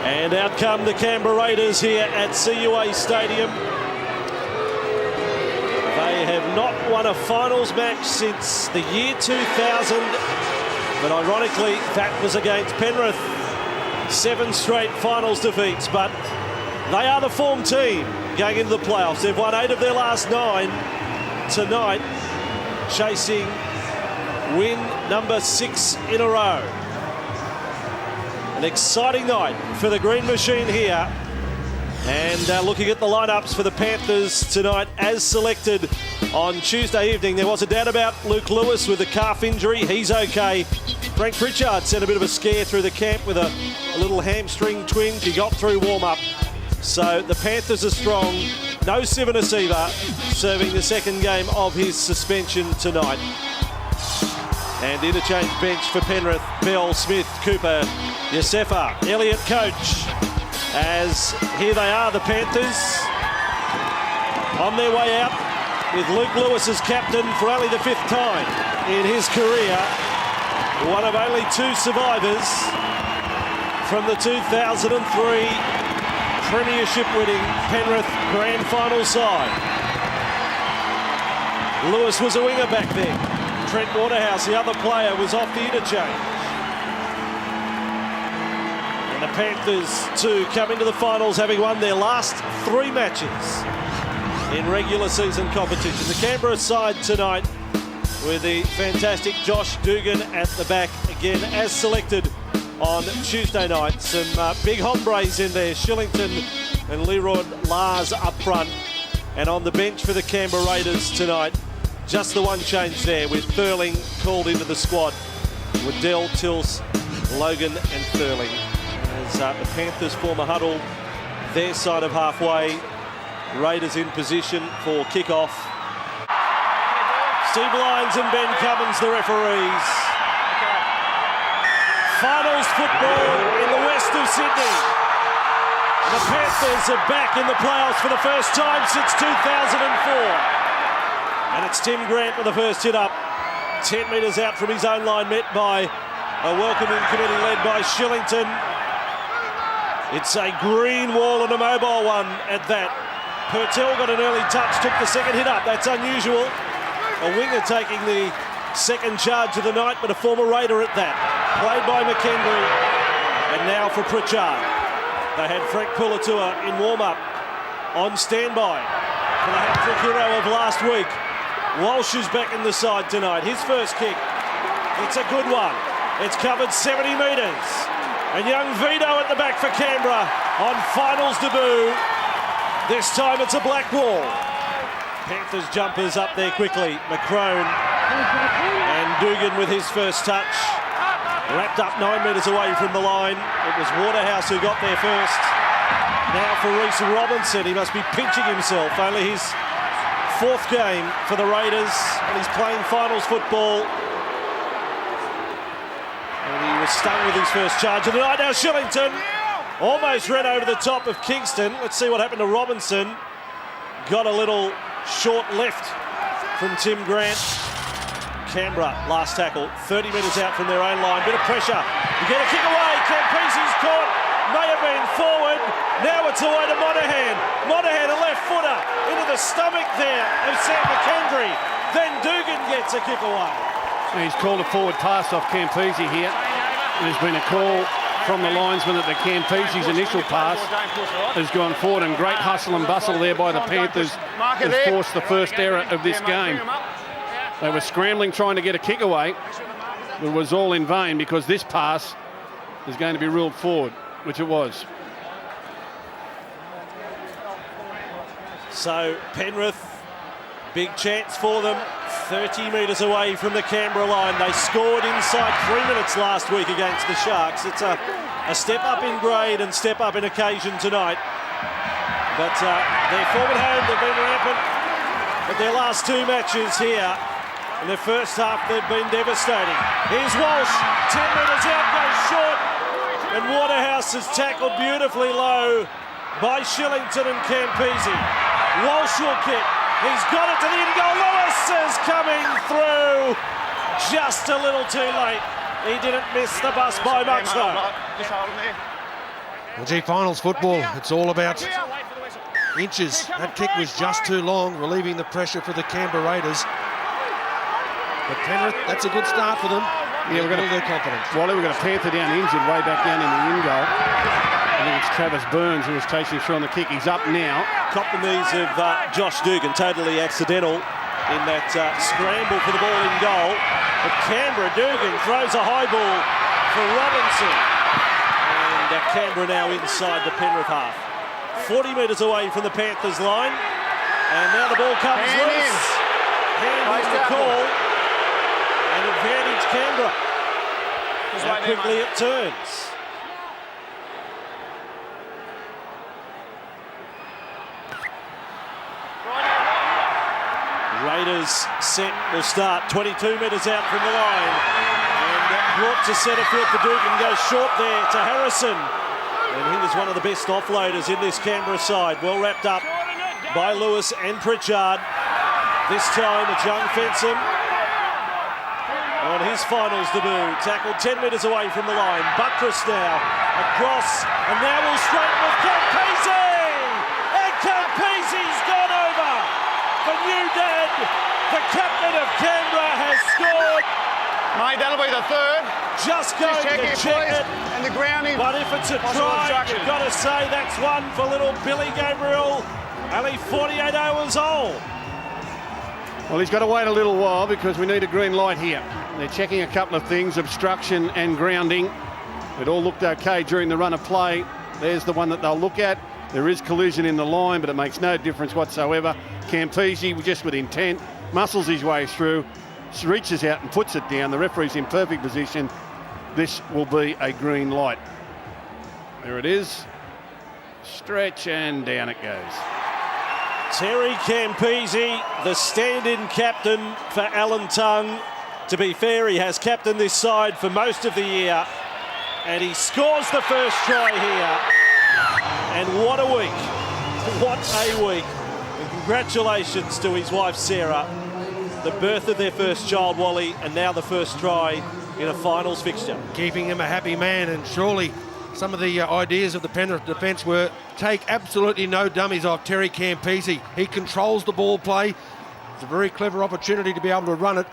And out come the Canberra Raiders here at CUA Stadium. They have not won a finals match since the year 2000, but ironically that was against Penrith. 7 straight finals defeats, but they are the form team going into the playoffs. They've won 8 of their last 9 tonight, chasing win number 6 in a row. An exciting night for the Green Machine here. And looking at the lineups for the Panthers tonight as selected on Tuesday evening, there was a doubt about Luke Lewis with a calf injury. He's okay. Frank Pritchard sent a bit of a scare through the camp with a little hamstring twinge. He got through warm-up. So the Panthers are strong. No Sivan Asiva serving the second game of his suspension tonight. And interchange bench for Penrith: Bell, Smith, Cooper, Yosefa, Elliott, coach. As here they are, the Panthers, on their way out with Luke Lewis as captain for only the 5th time in his career. One of only 2 survivors from the 2003 Premiership-winning Penrith Grand Final side. Lewis was a winger back then. Trent Waterhouse, the other player, was off the interchange. And the Panthers, too, coming to the finals, having won their last 3 matches in regular season competition. The Canberra side tonight with the fantastic Josh Dugan at the back, again, as selected on Tuesday night. Some big hombres in there, Shillington and Leroy Lars up front. And on the bench for the Canberra Raiders tonight, just the one change there, with Thurling called into the squad. Waddell, Tills, Logan and Thurling. As the Panthers form a huddle their side of halfway. Raiders in position for kick-off. Steve Lyons and Ben Cummins, the referees. Finals football in the west of Sydney. The Panthers are back in the playoffs for the first time since 2004. And it's Tim Grant with the first hit up. 10 metres out from his own line, met by a welcoming committee led by Shillington. It's a green wall and a mobile one at that. Purtell got an early touch, took the second hit up. That's unusual. A winger taking the second charge of the night, but a former Raider at that. Played by McKendry. And now for Pritchard. They had Frank Pulatua in warm-up, on standby for the hat-trick hero of last week. Walsh is back in the side tonight. His first kick. It's a good one. It's covered 70 metres. And young Vito at the back for Canberra on finals debut. This time it's a black wall. Panthers jumpers up there quickly. McCrone and Dugan with his first touch. Wrapped up 9 metres away from the line. It was Waterhouse who got there first. Now for Reece Robinson. He must be pinching himself. Only his 4th game for the Raiders, and he's playing finals football. And he was stung with his first charge of the night. Now Shillington almost ran over the top of Kingston. Let's see what happened to Robinson. Got a little short left from Tim Grant. Canberra, last tackle, 30 metres out from their own line. Bit of pressure. You get a kick away. Campisi's caught. May have been forward. Now it's away to Monahan. Monahan, a left footer into the stomach there of Sam McKendry. Then Dugan gets a kick away. He's called a forward pass off Campisi here. There's been a call from the linesman that the Campisi's initial pass has gone forward, and great hustle and bustle there by the Panthers has forced the first error of this game. They were scrambling trying to get a kick away. It was all in vain because this pass is going to be ruled forward, which it was. So Penrith, big chance for them, 30 metres away from the Canberra line. They scored inside 3 minutes last week against the Sharks. It's a step up in grade and step up in occasion tonight. But their form at home, they've been rampant. But their last 2 matches here, in the first half, they've been devastating. Here's Walsh, 10 metres out, goes short. And Waterhouse is tackled beautifully low by Shillington and Campisi. Walsh will kick. He's got it to the end goal. Lewis is coming through just a little too late. He didn't miss the bus by much though. Well, gee, finals football, it's all about inches. That kick was just too long, relieving the pressure for the Canberra Raiders. But Penrith, that's a good start for them. Yeah, we've got their confidence. Wally, we've got a Panther down injured, way back down in the in goal. I think it's Travis Burns who was chasing through on the kick. He's up now. Copped the knees of Josh Dugan, totally accidental in that scramble for the ball in goal. But Canberra, Dugan throws a high ball for Robinson. And Canberra now inside the Penrith half. 40 metres away from the Panthers line. And now the ball comes loose. Hand is the call. And advantage Canberra. How quickly it turns. Raiders set will start 22 metres out from the line. And brought to centre field for Dugan, goes short there to Harrison. And he was one of the best offloaders in this Canberra side. Well wrapped up by Lewis and Pritchard. This time it's young Fensom on his finals debut. Tackled 10 metres away from the line. Buttress now across, and now will straighten with Campese. And Campese's gone over for New Dad. The captain of Canberra has scored. Mate, that'll be the third. Just going to check it. And the grounding. But if it's a try, you've got to say that's one for little Billy Gabriel. Only 48 hours old. Well, he's got to wait a little while because we need a green light here. They're checking a couple of things, obstruction and grounding. It all looked okay during the run of play. There's the one that they'll look at. There is collision in the line, but it makes no difference whatsoever. Campese, just with intent, muscles his way through, reaches out and puts it down. The referee's in perfect position. This will be a green light. There it is. Stretch and down it goes. Terry Campese, the stand-in captain for Alan Tongue. To be fair, he has captained this side for most of the year, and he scores the first try here. And what a week. What a week. And congratulations to his wife, Sarah. The birth of their first child, Wally, and now the first try in a finals fixture. Keeping him a happy man, and surely some of the ideas of the Penrith defence were take absolutely no dummies off Terry Campese. He controls the ball play. It's a very clever opportunity to be able to run it,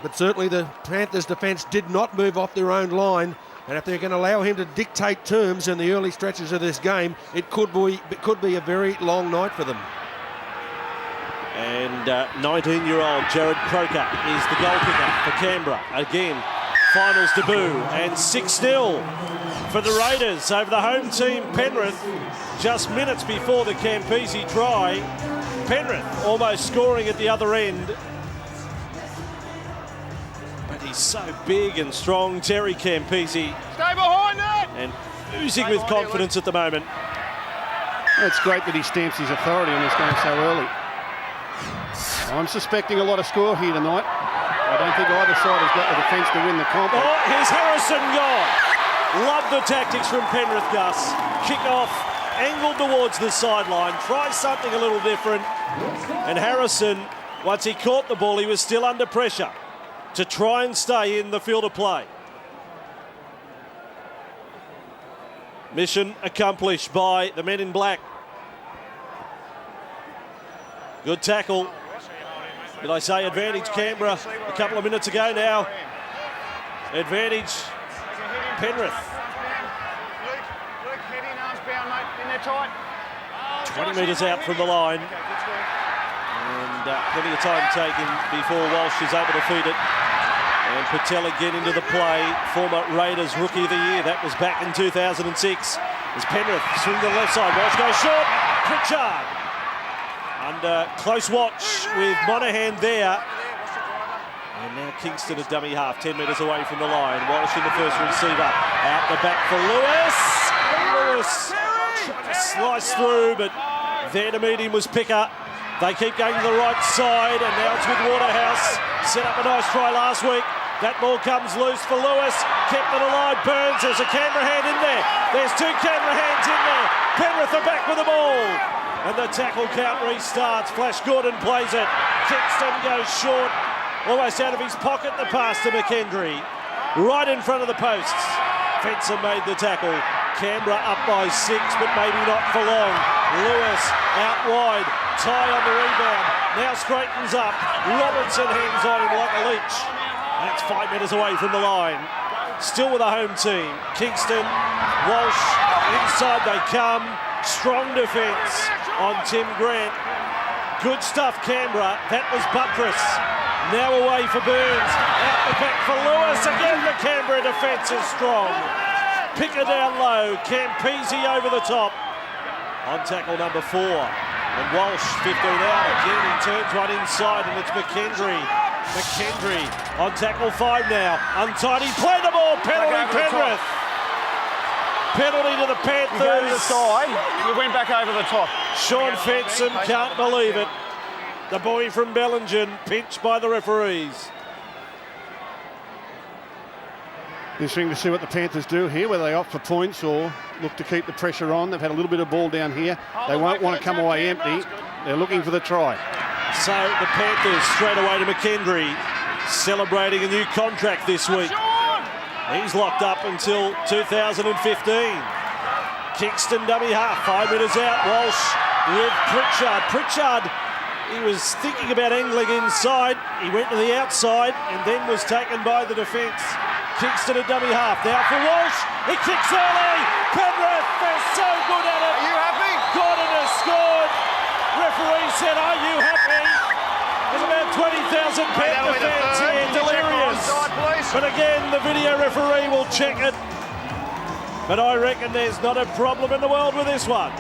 but certainly the Panthers defence did not move off their own line, and if they're going to allow him to dictate terms in the early stretches of this game, it could be a very long night for them. And 19-year-old Jared Croker is the goal kicker for Canberra. Again, finals debut, and 6-0 for the Raiders over the home team Penrith just minutes before the Campese try. Penrith almost scoring at the other end. But he's so big and strong, Terry Campese. Stay behind it! And oozing with confidence at the moment. It's great that he stamps his authority on this game so early. I'm suspecting a lot of score here tonight. I don't think either side has got the defence to win the comp. Oh, here's Harrison gone. Love the tactics from Penrith, Gus. Kick off, angled towards the sideline. Try something a little different. And Harrison, once he caught the ball, he was still under pressure to try and stay in the field of play. Mission accomplished by the men in black. Good tackle. Did I say advantage Canberra a couple of minutes ago now? Advantage Penrith. Luke, head in, arms bound, mate. In there tight. 20 metres out from the line. And plenty of time taken before Walsh is able to feed it. And Patel again into the play. Former Raiders Rookie of the Year. That was back in 2006. As Penrith swing to the left side. Walsh goes short. Pritchard. Under close watch with Monahan there. And now Kingston a dummy half, 10 metres away from the line. Walsh in the first receiver. Out the back for Lewis. Lewis tried to slice through, but there to meet him was Picker. They keep going to the right side, and now it's with Waterhouse. Set up a nice try last week. That ball comes loose for Lewis. Kept it alive. Burns. There's a Canberra hand in there. There's two Canberra hands in there. Penrith are back with the ball. And the tackle count restarts. Flash Gordon plays it. Kingston goes short. Almost out of his pocket, the pass to McKendry. Right in front of the posts. Fencer made the tackle. Canberra up by 6, but maybe not for long. Lewis out wide. Ty on the rebound. Now straightens up. Robertson hangs on him like a leech. That's 5 metres away from the line. Still with the home team. Kingston, Walsh, inside they come. Strong defence on Tim Grant. Good stuff, Canberra. That was Buttress. Now away for Burns. Out the back for Lewis. Again, the Canberra defence is strong. Picker down low. Campese over the top. On tackle number 4. And Walsh, 15 out. Again, he turns one inside, and it's McKendry. McKendry on tackle 5 now. Untidy. Play the ball. Penalty, Penrith. Penalty to the Panthers. You go to the side, you went back over the top. Sean Fenson can't believe it. The boy from Bellingen pinched by the referees. Interesting to see what the Panthers do here, whether they opt for points or look to keep the pressure on. They've had a little bit of ball down here. They won't want to come away empty. They're looking for the try. So the Panthers straight away to McKendry, celebrating a new contract this week. He's locked up until 2015. Kingston dummy half, 5 metres out. Walsh with Pritchard. Pritchard, he was thinking about angling inside. He went to the outside and then was taken by the defence. Kingston a dummy half. Now for Walsh. He kicks early. Penrith, they're so good at it. Are you happy? Gordon has scored. Referee said, are you happy? There's about 20,000 Panther fans here, delirious. But again, the video referee will check it. But I reckon there's not a problem in the world with this one.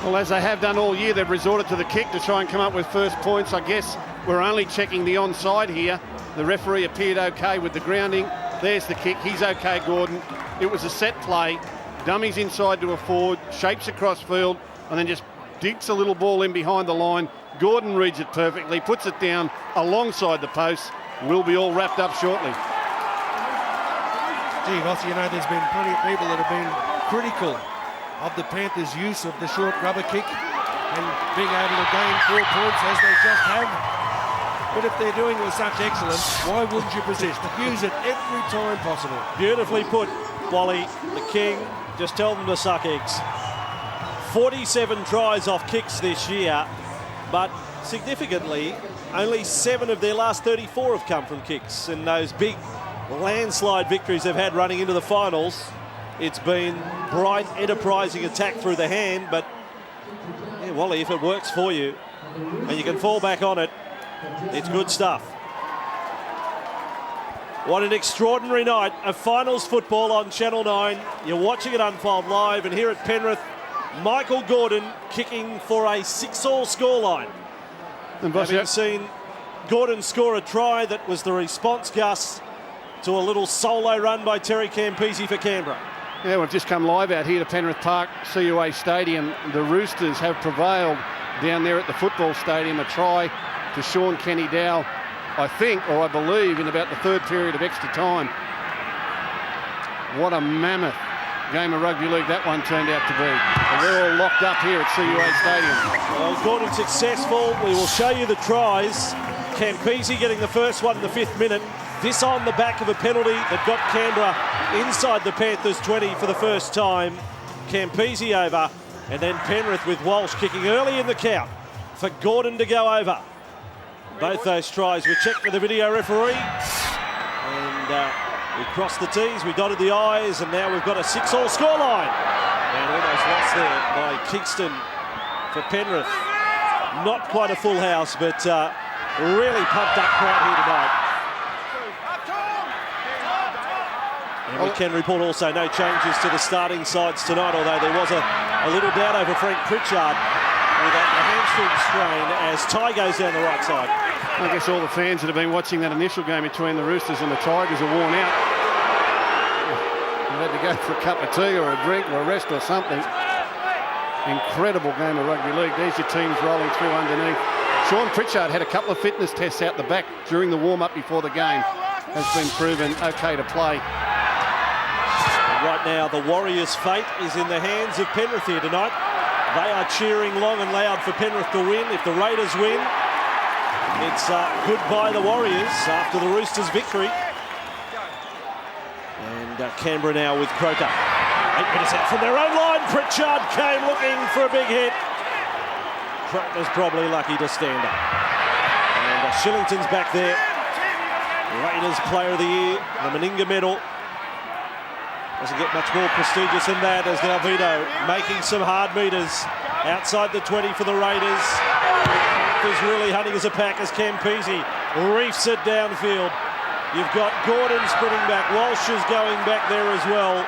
Well, as they have done all year, they've resorted to the kick to try and come up with first points. I guess we're only checking the onside here. The referee appeared okay with the grounding. There's the kick. He's okay, Gordon. It was a set play. Dummies inside to a forward, shapes across field, and then just dinks a little ball in behind the line. Gordon reads it perfectly, puts it down alongside the post. We'll be all wrapped up shortly. Gee, Ross, you know, there's been plenty of people that have been critical of the Panthers' use of the short rubber kick and being able to gain 4 points as they just have. But if they're doing it with such excellence, why wouldn't you persist? Use it every time possible. Beautifully put, Wally, the king. Just tell them to suck eggs. 47 tries off kicks this year, but significantly, only 7 of their last 34 have come from kicks. And those big landslide victories they've had running into the finals, it's been bright, enterprising attack through the hand. But, yeah, Wally, if it works for you and you can fall back on it, it's good stuff. What an extraordinary night of finals football on Channel 9. You're watching it unfold live, and here at Penrith, Michael Gordon kicking for a 6-all scoreline. And having seen Gordon score a try that was the response, Gus, to a little solo run by Terry Campese for Canberra. Yeah, we've just come live out here to Penrith Park, CUA Stadium. The Roosters have prevailed down there at the football stadium. A try to Sean Kenny Dow, I think, or I believe, in about the 3rd period of extra time. What a mammoth game of rugby league that one turned out to be. And we're all locked up here at CUA Stadium. Well, Gordon successful. We will show you the tries. Campese getting the first one in the 5th minute. This on the back of a penalty that got Canberra inside the Panthers 20 for the first time. Campese over, and then Penrith with Walsh kicking early in the count for Gordon to go over. Both those tries were checked with the video referee, and we crossed the T's, we dotted the I's, and now we've got a 6-all scoreline. And almost lost there by Kingston for Penrith. Not quite a full house, but really pumped up crowd here tonight. And we can report also no changes to the starting sides tonight, although there was a little doubt over Frank Pritchard with a hamstring strain as Ty goes down the right side. I guess all the fans that have been watching that initial game between the Roosters and the Tigers are worn out. They've had to go for a cup of tea or a drink or a rest or something. Incredible game of rugby league. There's your teams rolling through underneath. Sean Pritchard had a couple of fitness tests out the back during the warm-up before the game. Has been proven okay to play. Right now, the Warriors' fate is in the hands of Penrith here tonight. They are cheering long and loud for Penrith to win. If the Raiders win, it's goodbye the Warriors after the Roosters' victory. And Canberra now with Croker. 8 minutes out from their own line. Pritchard came looking for a big hit. Pratt was probably lucky to stand up. And Shillington's back there. Raiders Player of the Year, the Meninga medal. Doesn't get much more prestigious than that, as now Vito making some hard meters outside the 20 for the Raiders. Panthers really hunting as a pack as Campese reefs it downfield. You've got Gordon sprinting back. Walsh is going back there as well.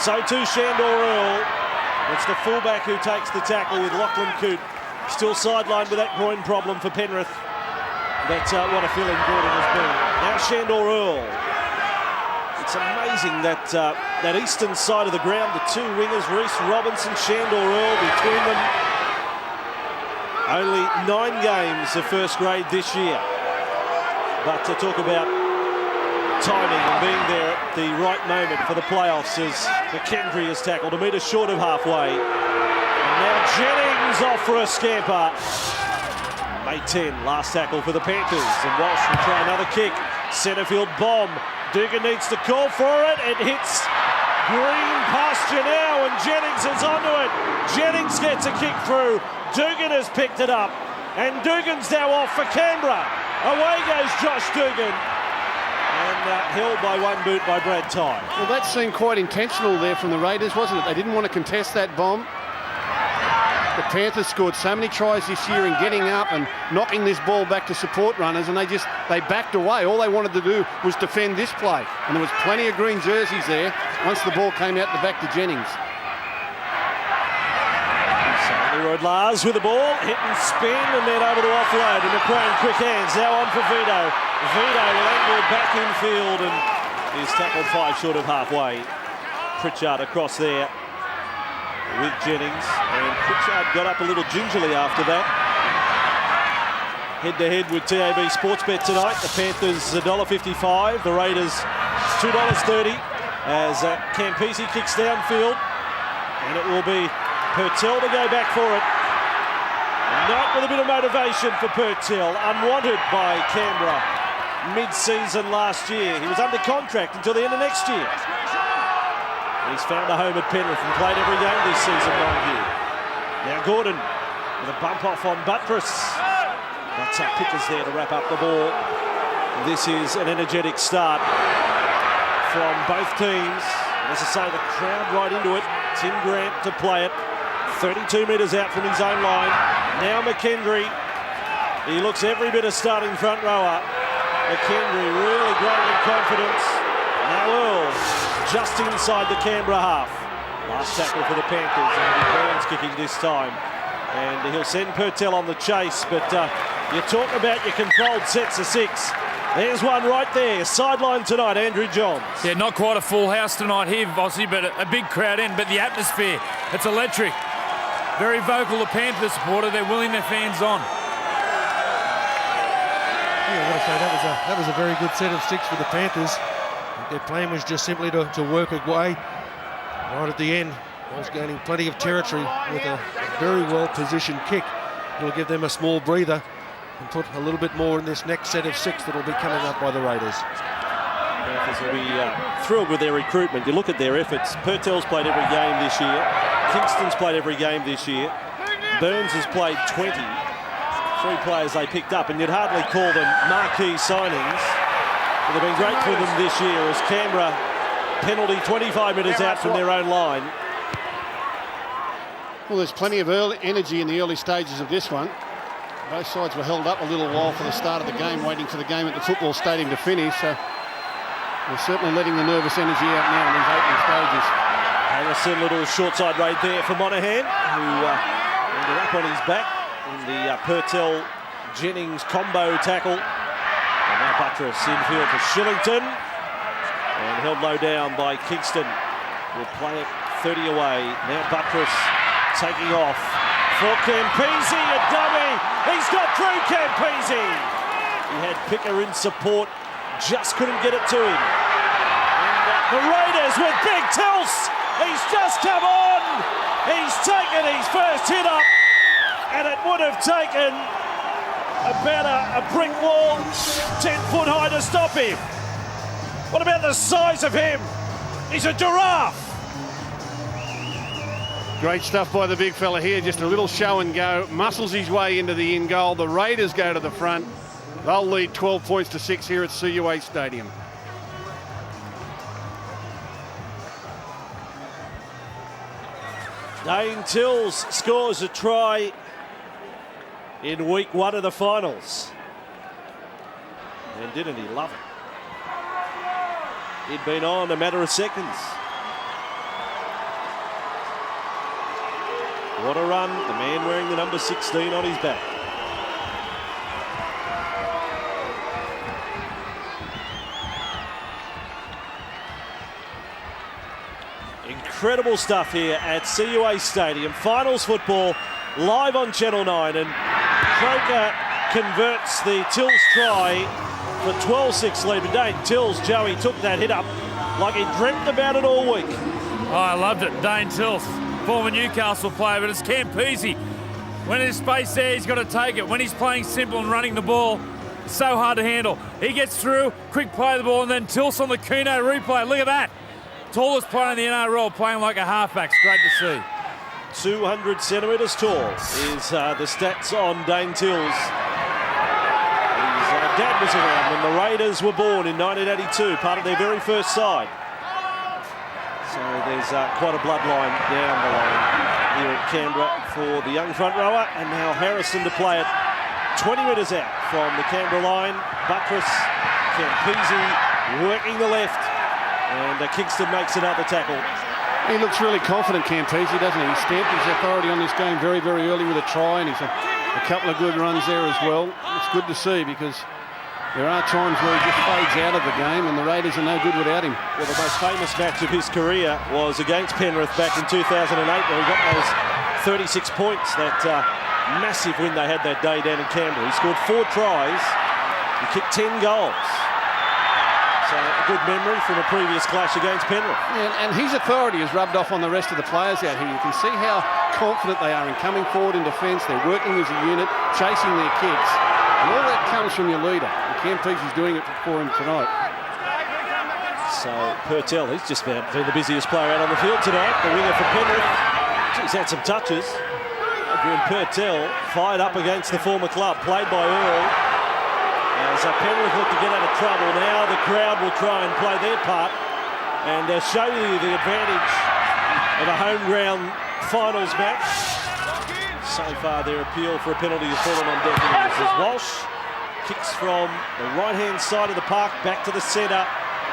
So too Shandor Earl. It's the fullback who takes the tackle with Lachlan Coote still sidelined with that groin problem for Penrith. That's what a feeling Gordon has been. Now Shandor Earl. It's amazing that that eastern side of the ground, the two wingers, Reece Robinson, Shandor Earl, between them. Only 9 games of first grade this year. But to talk about timing and being there at the right moment for the playoffs as McKendry is tackled a metre short of halfway. And now Jennings off for a scamper. May 10, last tackle for the Panthers, and Walsh will try another kick. Centrefield bomb. Dugan needs to call for it. It hits green pasture now, and Jennings is onto it. Jennings gets a kick through. Dugan has picked it up, and Dugan's now off for Canberra. Away goes Josh Dugan. And held by one boot by Brad Tye. Well, that seemed quite intentional there from the Raiders, wasn't it? They didn't want to contest that bomb. The Panthers scored so many tries this year in getting up and knocking this ball back to support runners, and they backed away. All they wanted to do was defend this play. And there was plenty of green jerseys there once the ball came out the back to Jennings. Leroy Lars with the ball, hit and spin, and then able to offload. And McCrane, quick hands, now on for Vito. Vito will angle back infield and is tackled 5 short of halfway. Pritchard across there with Jennings, and Pritchard got up a little gingerly after that. Head-to-head with TAB Sportsbet tonight. The Panthers $1.55, the Raiders $2.30 as Campese kicks downfield, and it will be Purtell to go back for it. Not with a bit of motivation for Purtell, unwanted by Canberra mid-season last year. He was under contract until the end of next year. He's found a home at Penrith and played every game this season right here. Now Gordon with a bump off on Buttress. That's Pickers there to wrap up the ball. This is an energetic start from both teams. And as I say, the crowd right into it. Tim Grant to play it. 32 metres out from his own line. Now McKendry. He looks every bit a starting front rower. McKendry really growing in confidence. Now Earl just inside the Canberra half. Last tackle for the Panthers, and Burns kicking this time. And he'll send Purtell on the chase, but you talk about your controlled sets of 6. There's one right there, sideline tonight, Andrew Johns. Yeah, not quite a full house tonight here, Vossi, but a big crowd in. But the atmosphere, it's electric. Very vocal, the Panthers supporter. They're willing their fans on. Yeah, I've got to say that was a very good set of 6 for the Panthers. Their plan was just simply to work away. Right at the end, was gaining plenty of territory with a very well-positioned kick. It'll give them a small breather and put a little bit more in this next set of 6 that will be coming up by the Raiders. Panthers will be thrilled with their recruitment. You look at their efforts. Purtell's played every game this year. Kingston's played every game this year. Burns has played 20. 3 players they picked up, and you'd hardly call them marquee signings. But they've been great for them this year as Canberra penalty 25 minutes out from their own line. Well, there's plenty of energy in the early stages of this one. Both sides were held up a little while for the start of the game, waiting for the game at the football stadium to finish. So we're certainly letting the nervous energy out now in these opening stages. Harrison, little short side raid there for Monahan, who ended up on his back in the Purtell-Jennings combo tackle. And now Buttress infield for Shillington. And held low down by Kingston. Will play it 30 away. Now Buttress taking off for Campese, a dummy. He's got through Campese. He had Picker in support, just couldn't get it to him. And the Raiders with Big Tilse. He's just come on. He's taken his first hit up, and it would have taken about a brick wall 10 foot high to stop him. What about the size of him? He's a giraffe. Great stuff by the big fella here. Just a little show and go. Muscles his way into the in goal. The Raiders go to the front. They'll lead 12 points to 6 here at CUA Stadium. Dane Tills scores a try in week 1 of the finals. And didn't he love it? He'd been on a matter of seconds. What a run, the man wearing the number 16 on his back. Incredible stuff here at CUA Stadium. Finals football live on Channel 9, and Croker converts the Tills try for 12-6 lead. But Dane Tills, Joey, took that hit up like he dreamt about it all week. Oh, I loved it. Dane Tills, former Newcastle player, but it's Campese. When there's space there, he's got to take it. When he's playing simple and running the ball, it's so hard to handle. He gets through, quick play of the ball, and then Tills on the Kuno replay. Look at that. Tallest player in the NRL, playing like a halfback. It's great to see. 200 centimetres tall is the stats on Dane Tills. His dad was around when the Raiders were born in 1982, part of their very first side. So there's quite a bloodline down the line here at Canberra for the young front rower. And now Harrison to play it 20 metres out from the Canberra line. Buttress, Campese working the left. And Kingston makes another tackle. He looks really confident, Campese, doesn't he? He stamped his authority on this game very, very early with a try, and he's a couple of good runs there as well. It's good to see, because there are times where he just fades out of the game, and the Raiders are no good without him. Well, the most famous match of his career was against Penrith back in 2008, where he got those 36 points, that massive win they had that day down in Canberra. He scored 4 tries, he kicked 10 goals. So a good memory from a previous clash against Penrith. Yeah, and his authority is rubbed off on the rest of the players out here. You can see how confident they are in coming forward in defence. They're working as a unit, chasing their kicks. And all that comes from your leader. And Campese's doing it for him tonight. So Purtell, he's just been the busiest player out on the field tonight. The winger for Penrith. He's had some touches. Adrian Purtell fired up against the former club, played by Earl. As Penrith look to get out of trouble, now the crowd will try and play their part and show you the advantage of a home ground finals match. So far their appeal for a penalty has fallen on deaf ears as Walsh kicks from the right-hand side of the park back to the centre.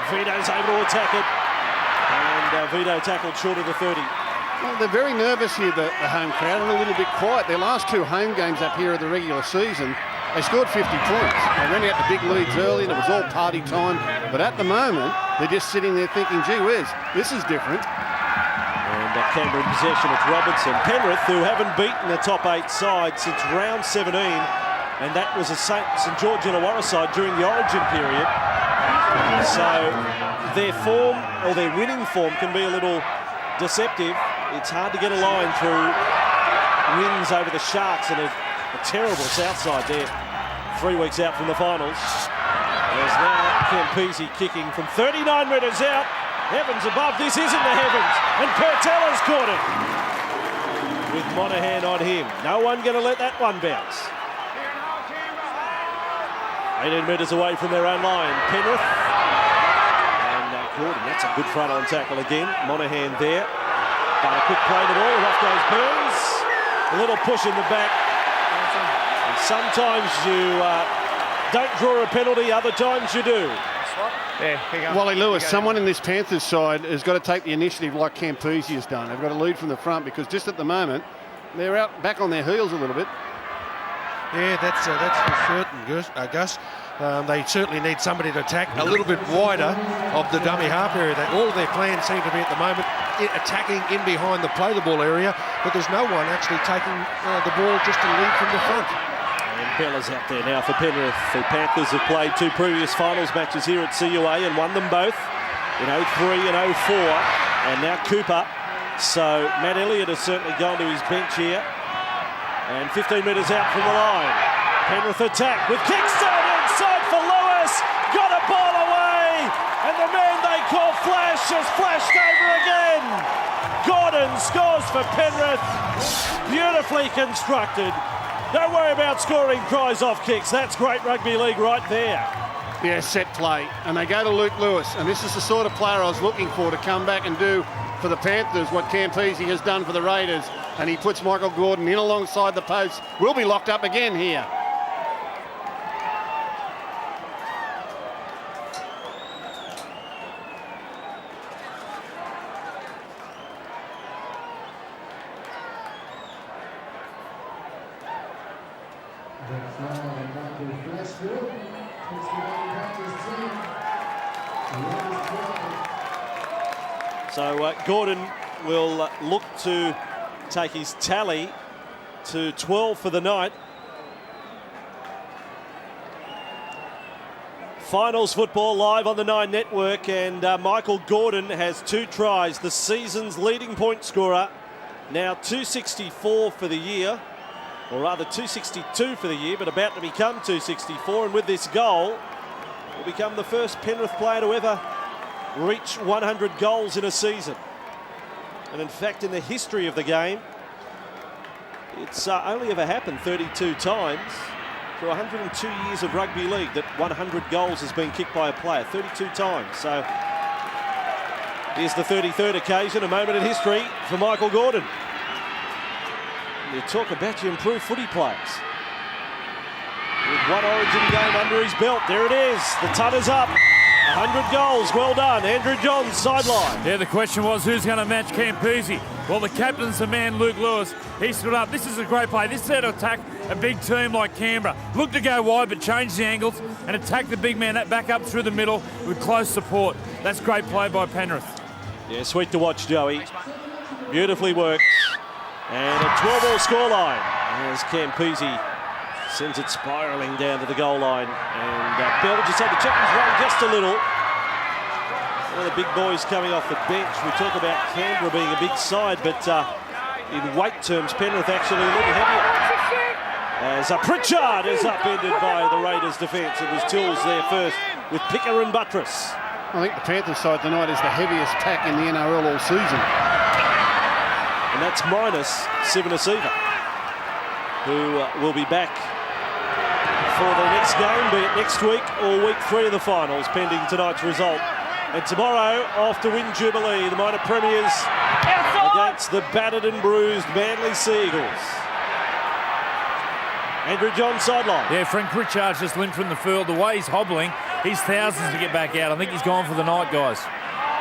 Vito's able to attack it, and Vito tackled short of the 30. Well, they're very nervous here, the home crowd, and a little bit quiet. Their last 2 home games up here of the regular season, they scored 50 points. They ran out the big leads early, and it was all party time. But at the moment, they're just sitting there thinking, gee whiz, this is different. And Canberra in possession, it's Robertson. Penrith, who haven't beaten the top 8 side since round 17, and that was a St George Illawarra side during the Origin period. So their form, or their winning form, can be a little deceptive. It's hard to get a line through wins over the Sharks and a terrible south side there, 3 weeks out from the finals. There's now Campese kicking from 39 metres out. Heavens above, this isn't the heavens. And Purtell has caught it. With Monahan on him. No one going to let that one bounce. 18 metres away from their own line. Penrith. And Gordon, that's a good front-on tackle again. Monahan there. But a quick play to the ball, and off goes Burns. A little push in the back. And sometimes you don't draw a penalty, other times you do. Wally Lewis, someone in this Panthers side has got to take the initiative like Campese has done. They've got to lead from the front, because just at the moment, they're out back on their heels a little bit. Yeah, that's for certain, Gus. They certainly need somebody to attack a little bit wider of the dummy half area. All of their plans seem to be at the moment attacking in behind the play the ball area, but there's no one actually taking the ball just to lead from the front. And Bella's out there now for Penrith. The Panthers have played 2 previous finals matches here at CUA and won them both in 03 and 04. And now Cooper. So Matt Elliott has certainly gone to his bench here. And 15 metres out from the line. Penrith attack with Kingston inside for Lewis. Got a ball away. And the man they call Flash has flashed over again. Gordon scores for Penrith. Beautifully constructed. Don't worry about scoring tries off kicks. That's great rugby league right there. Yeah, set play. And they go to Luke Lewis. And this is the sort of player I was looking for to come back and do for the Panthers what Campese has done for the Raiders. And he puts Michael Gordon in alongside the post. Will be locked up again here. So Gordon will look to take his tally to 12 for the night. Finals football live on the Nine Network, and Michael Gordon has 2 tries, the season's leading point scorer, now 264 for the year, or rather 262 for the year, but about to become 264, and with this goal will become the first Penrith player to ever reach 100 goals in a season. And in fact, in the history of the game, it's only ever happened 32 times for 102 years of rugby league that 100 goals has been kicked by a player, 32 times. So here's the 33rd occasion, a moment in history for Michael Gordon. You talk about your improved footy players. With one Origin game under his belt, there it is, the ton is up. 100 goals, well done. Andrew Johns, sideline. Yeah, the question was who's going to match Campese? Well, the captain's the man, Luke Lewis. He stood up. This is a great play. This is how to attack a big team like Canberra. Look to go wide, but change the angles and attack the big man back up through the middle with close support. That's great play by Penrith. Yeah, sweet to watch, Joey. Beautifully worked. And a 12-all scoreline as Campese sends it spiralling down to the goal line. And Bell just had to check his run just a little. One of the big boys coming off the bench. We talk about Canberra being a big side, but in weight terms, Penrith actually a little heavier. As Pritchard is upended by the Raiders' defence. It was Tills there first with Picker and Buttress. I think the Panthers side tonight is the heaviest pack in the NRL all season. And that's minus Sivana-Siva, who will be back for the next game, be it next week or week 3 of the finals, pending tonight's result. And tomorrow, off to win Jubilee, the minor premiers against the battered and bruised Manly Sea Eagles. Andrew Johns, sideline. Yeah, Frank Pritchard just limped from the field. The way he's hobbling, he's thousands to get back out. I think he's gone for the night, guys.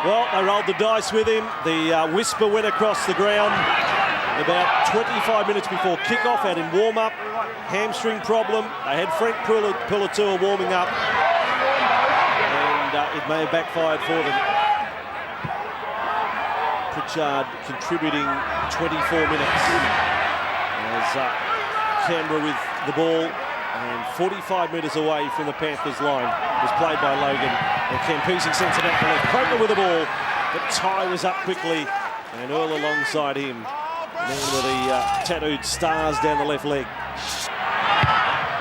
Well, they rolled the dice with him. The whisper went across the ground about 25 minutes before kickoff, out in warm-up. Hamstring problem. They had Frank Puletua warming up, and it may have backfired for them. Pritchard contributing 24 minutes as Canberra with the ball, and 45 metres away from the Panthers line was played by Logan. And Campese sends it out to left. Croker with the ball, but Ty was up quickly, and Earl alongside him. Man with the tattooed stars down the left leg.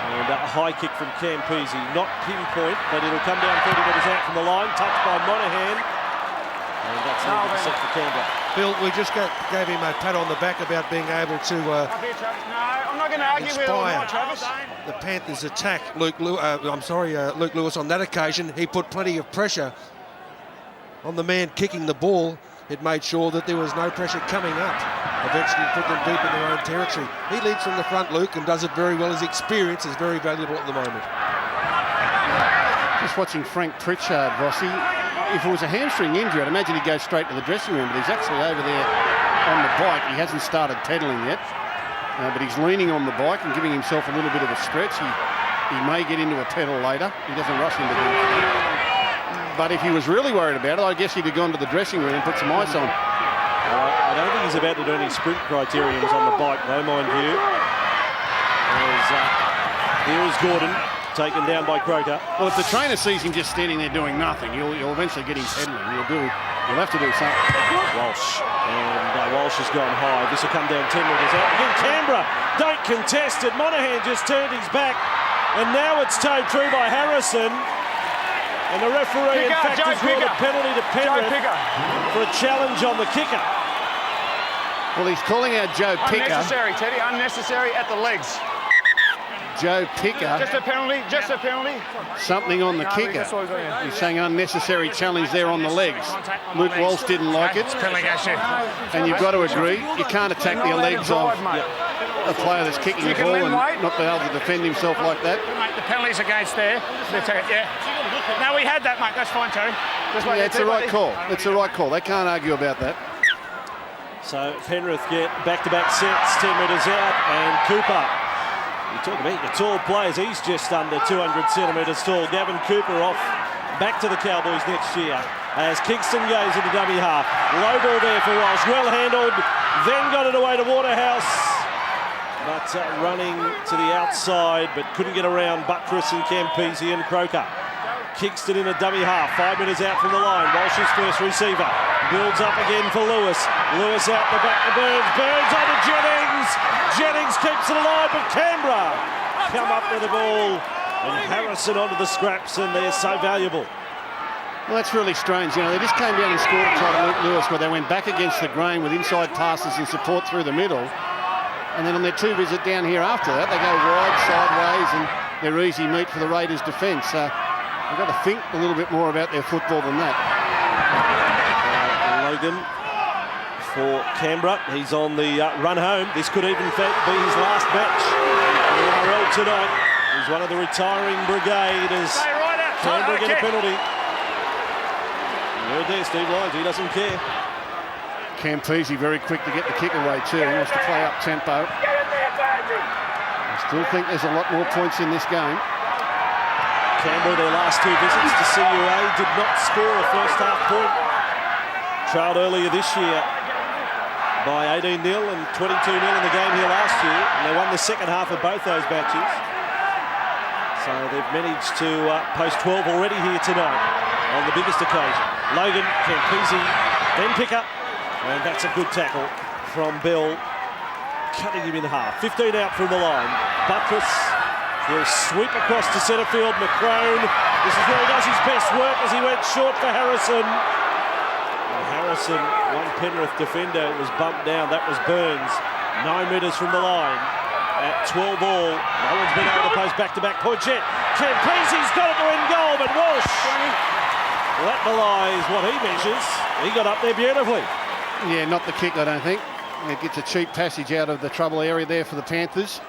And a high kick from Campese, not pinpoint, but it'll come down 30 metres out from the line, touched by Monahan. And that's leaving the set for Canberra. Bill, we just gave him a pat on the back about being able to I'm not going to argue with all inspire night, Travis. the Panthers' attack. Luke Lewis on that occasion, he put plenty of pressure on the man kicking the ball. It made sure that there was no pressure coming up. Eventually put them deep in their own territory. He leads from the front, Luke, and does it very well. His experience is very valuable at the moment. Just watching Frank Pritchard, Rossi. If it was a hamstring injury, I'd imagine he'd go straight to the dressing room, but he's actually over there on the bike. He hasn't started pedaling yet, but he's leaning on the bike and giving himself a little bit of a stretch. He may get into a pedal later. He doesn't rush into the... But if he was really worried about it, I guess he'd have gone to the dressing room and put some ice on. I don't think he's about to do any sprint criteriums on the bike, though, mind you. Here is Gordon, taken down by Croker. Well, if the trainer sees him just standing there doing nothing, you'll eventually get him pedaling. You'll have to do something. Walsh, and Walsh has gone high. This will come down 10 metres out. Again, Canberra don't contest it. Monahan just turned his back, and now it's towed through by Harrison. And the referee, in fact, has ruled a penalty to Penrith for a challenge on the kicker. Well, he's calling out Joe Picker. Unnecessary, Teddy. Unnecessary at the legs. Joe Picker. Just a penalty. Just a penalty. Something on the kicker. That's all he's doing. He's saying unnecessary challenge there on the legs. Luke Walsh didn't like it. And you've got to agree, you can't attack the legs of a player that's kicking the ball and not be able to defend himself like that. Mate, the penalty's against there. Yeah. No, we had that, mate. That's fine, Terry. Yeah, it's the right call. It's the right call. They can't argue about that. So Penrith get back-to-back sets, 10 metres out, and Cooper. You talk about your tall players. He's just under 200 centimetres tall. Gavin Cooper off back to the Cowboys next year as Kingston goes into dummy half. Low ball there for Walsh. Well handled. Then got it away to Waterhouse. But running to the outside, but couldn't get around Buttress and Campese and Croker. Kingston in a dummy half. 5 metres out from the line. Walsh's first receiver. Builds up again for Lewis. Lewis out the back to Burns. Burns on to Jennings. Jennings keeps it alive, but Canberra come up with the ball. And Harrison onto the scraps, and they're so valuable. Well, that's really strange. You know, they just came down and scored a try to Luke Lewis where they went back against the grain with inside passes and support through the middle. And then on their two visit down here after that, they go wide, sideways, and they're easy meat for the Raiders' defence. They've got to think a little bit more about their football than that. Logan for Canberra. He's on the run home. This could even be his last match in the NRL tonight. He's one of the retiring brigade as Canberra get a penalty. You're there, Steve Lyons. He doesn't care. Campese very quick to get the kick away too. He wants to play up tempo. I still think there's a lot more points in this game. Canberra, their last two visits to CUA, did not score a first half point. Trailed earlier this year by 18-0 and 22-0 in the game here last year. And they won the second half of both those matches. So they've managed to post 12 already here tonight on the biggest occasion. Logan, Campese, then pick up. And that's a good tackle from Bell, cutting him in half. 15 out from the line. Buttress will sweep across to centre field. McCrone, this is where he does his best work as he went short for Harrison. And Harrison, one Penrith defender, was bumped down. That was Burns, 9 metres from the line. At 12 all, no one's been able to post back-to-back points yet. Campese's got it to win goal, but Walsh, that belies what he measures. He got up there beautifully. Yeah, not the kick, I don't think. It gets a cheap passage out of the trouble area there for the Panthers.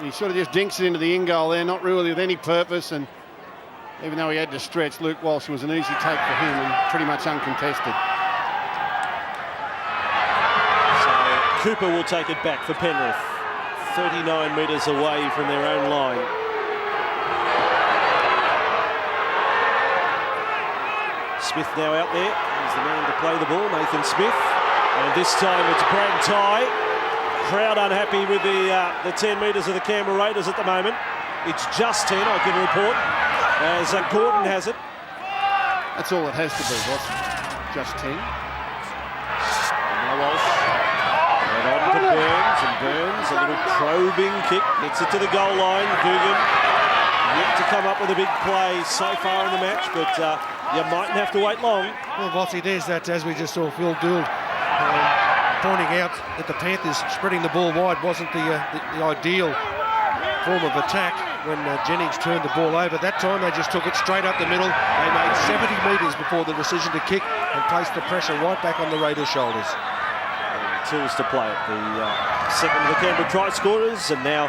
He sort of just dinks it into the in goal there, not really with any purpose, and even though he had to stretch, Luke Walsh was an easy take for him and pretty much uncontested. So Cooper will take it back for Penrith, 39 metres away from their own line. Smith now out there. He's the man to play the ball, Nathan Smith. And this time it's Brad Ty. Crowd unhappy with the 10 metres of the Canberra Raiders at the moment. It's just 10, I can report, as Gordon has it. That's all it has to be, boss. Just 10. Now Walsh. And on to Burns, and Burns, a little probing kick, gets it to the goal line. Dugan yet to come up with a big play so far in the match, but you mightn't have to wait long. Well, Bossy, there's that, as we just saw Phil Gould pointing out that the Panthers spreading the ball wide wasn't the ideal form of attack when Jennings turned the ball over. That time they just took it straight up the middle. They made 70 metres before the decision to kick and placed the pressure right back on the Raiders' shoulders. Tools to play it. The second of the Canberra try scorers, and now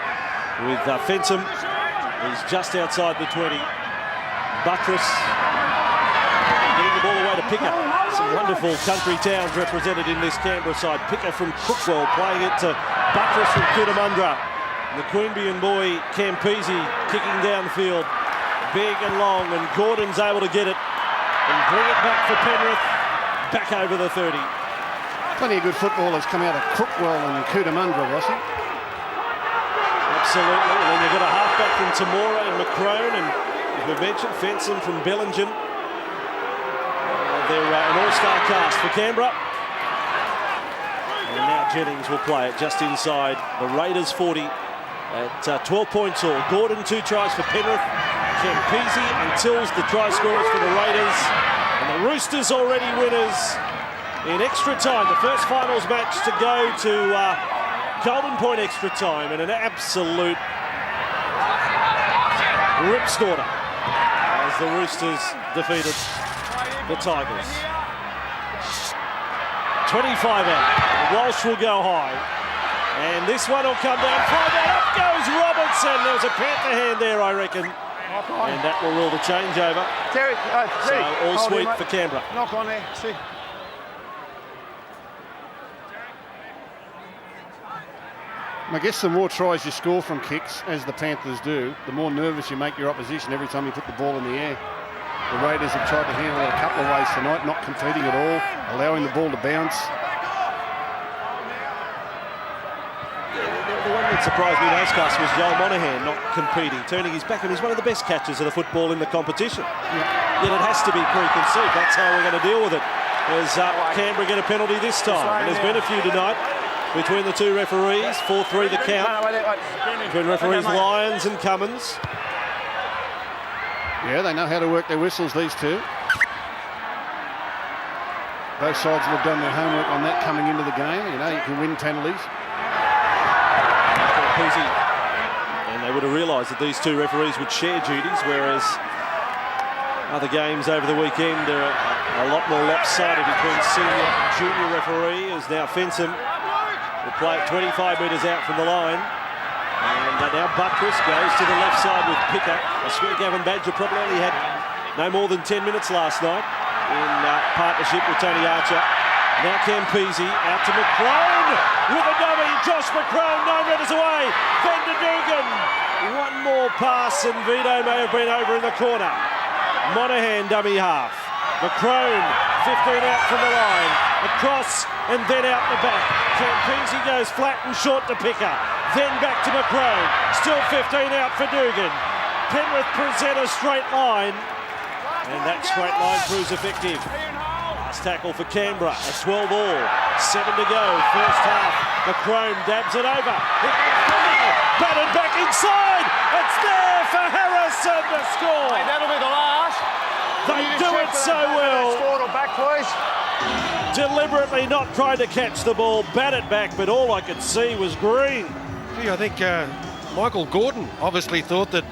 with Fensom, he's just outside the 20. Buttress getting the ball away to Picker. Some wonderful country towns represented in this Canberra side. Picker from Crookwell playing it to Buttress from Cootamundra. The Queanbeyan boy Campese kicking downfield, big and long, and Gordon's able to get it and bring it back for Penrith, back over the 30. Plenty of good footballers come out of Crookwell and Cootamundra, Rossi. Absolutely, and then you've got a halfback from Temora and McCrone, and as we mentioned, Fenson from Bellingen. They're an all-star cast for Canberra. And now Jennings will play it just inside the Raiders 40 at 12 points all. Gordon 2 tries for Penrith. Campese and Tills the try scorers for the Raiders. And the Roosters already winners in extra time. The first finals match to go to Golden Point extra time, and an absolute rip snorter as the Roosters defeated the Tigers. 25 out. Walsh will go high. And this one will come down. Find out. Up goes Robertson. There was a Panther hand there, I reckon. And that will rule the changeover. Terry, So all sweet for Canberra. Knock on there. See. I guess the more tries you score from kicks, as the Panthers do, the more nervous you make your opposition every time you put the ball in the air. The Raiders have tried to handle it a couple of ways tonight, not competing at all, allowing the ball to bounce. The one that surprised me most, Gus, was Joel Monahan not competing, turning his back, and he's one of the best catchers of the football in the competition. Yet it has to be preconceived. That's how we're going to deal with it. As Canberra get a penalty this time, and there's been a few tonight between the two referees. 4-3 the count between referees Lyons and Cummins. Yeah, they know how to work their whistles, these two. Both sides will have done their homework on that coming into the game. You know, you can win penalties. And they would have realised that these two referees would share duties, whereas other games over the weekend are a lot more lopsided between senior and junior referee, as now Fenson will play it 25 metres out from the line. And now Buttress goes to the left side with Picker. I swear Gavin Badger probably only had no more than 10 minutes last night in partnership with Tony Archer. Now Campese out to McCrone with a dummy. Josh McCrone 9 metres away. Van der Dugan. One more pass and Vito may have been over in the corner. Monahan dummy half. McCrone 15 out from the line. Across and then out the back. Campese goes flat and short to Picker. Then back to McCrone. Still 15 out for Dugan. Penrith present a straight line. And that straight line proves effective. Last tackle for Canberra at 12 all. 7 to go. First half. McCrone dabs it over. Batted back inside. It's there for Harrison to score. Hey, that'll be the last. They do it so well. Scored or back, please. Deliberately not trying to catch the ball, bat it back, but all I could see was green. Gee, I think Michael Gordon obviously thought that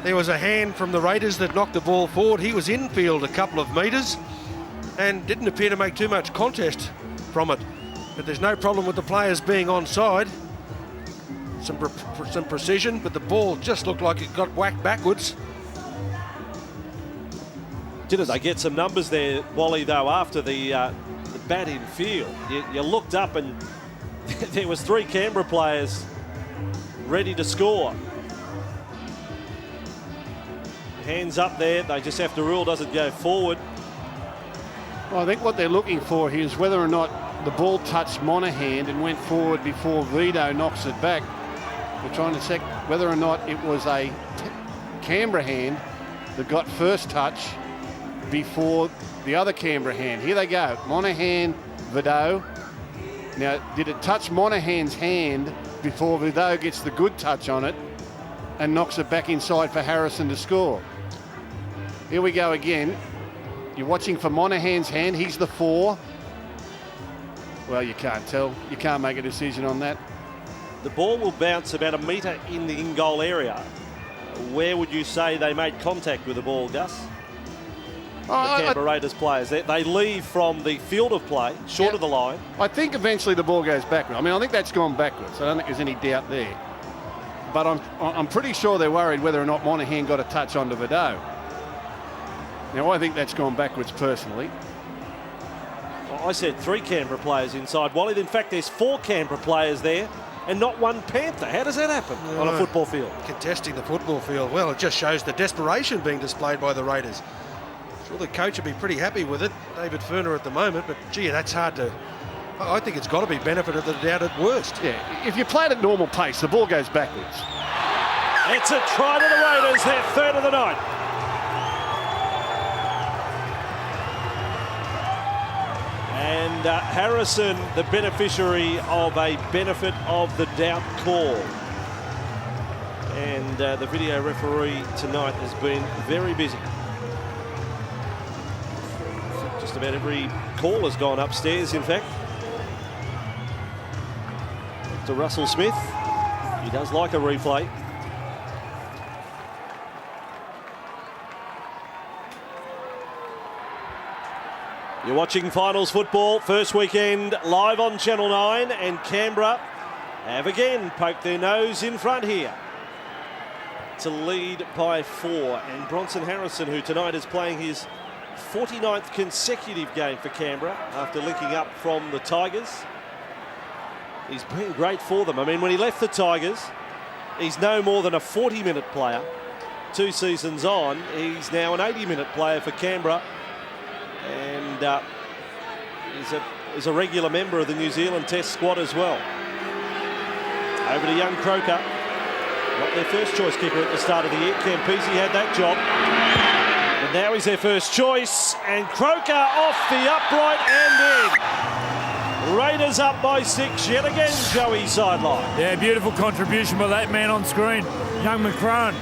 there was a hand from the Raiders that knocked the ball forward. He was infield a couple of metres and didn't appear to make too much contest from it. But there's no problem with the players being onside. Some precision, but the ball just looked like it got whacked backwards. Didn't they get some numbers there, Wally, though, after the bat in field? You looked up and there was 3 Canberra players ready to score. Hands up there, they just have to rule, does it go forward? Well, I think what they're looking for here is whether or not the ball touched Monahan and went forward before Vito knocks it back. They're trying to check whether or not it was a Canberra hand that got first touch before the other Canberra hand. Here they go. Monahan, Vito. Now, did it touch Monahan's hand before Vito gets the good touch on it and knocks it back inside for Harrison to score? Here we go again. You're watching for Monahan's hand. He's the 4. Well, you can't tell. You can't make a decision on that. The ball will bounce about a metre in the in-goal area. Where would you say they made contact with the ball, Gus? The Canberra Raiders players. They leave from the field of play, short of the line. I think eventually the ball goes backward. I mean, I think that's gone backwards. I don't think there's any doubt there. But I'm pretty sure they're worried whether or not Monahan got a touch onto Vito. Now, I think that's gone backwards personally. I said 3 Canberra players inside, Wally. In fact, there's 4 Canberra players there and not one Panther. How does that happen on a football field? Contesting the football field. Well, it just shows the desperation being displayed by the Raiders. Sure, the coach would be pretty happy with it, David Furner at the moment, but gee, that's hard to... I think it's got to be benefit of the doubt at worst. Yeah, if you play it at normal pace, the ball goes backwards. It's a try to the Raiders, their 3rd of the night. And Harrison, the beneficiary of a benefit of the doubt call. And the video referee tonight has been very busy. Just about every call has gone upstairs, in fact. To Russell Smith. He does like a replay. You're watching finals football, first weekend live on Channel 9, and Canberra have again poked their nose in front here to lead by 4. And Bronson Harrison, who tonight is playing his 49th consecutive game for Canberra after linking up from the Tigers. He's been great for them. I mean, when he left the Tigers, he's no more than a 40-minute player. 2 seasons on, he's now an 80-minute player for Canberra. And he's a regular member of the New Zealand Test squad as well. Over to young Croker. Not their first choice kicker at the start of the year. Campese had that job. And now he's their first choice. And Croker off the upright and in. Raiders up by 6 yet again, Joey sideline. Yeah, beautiful contribution by that man on screen, young McCrone.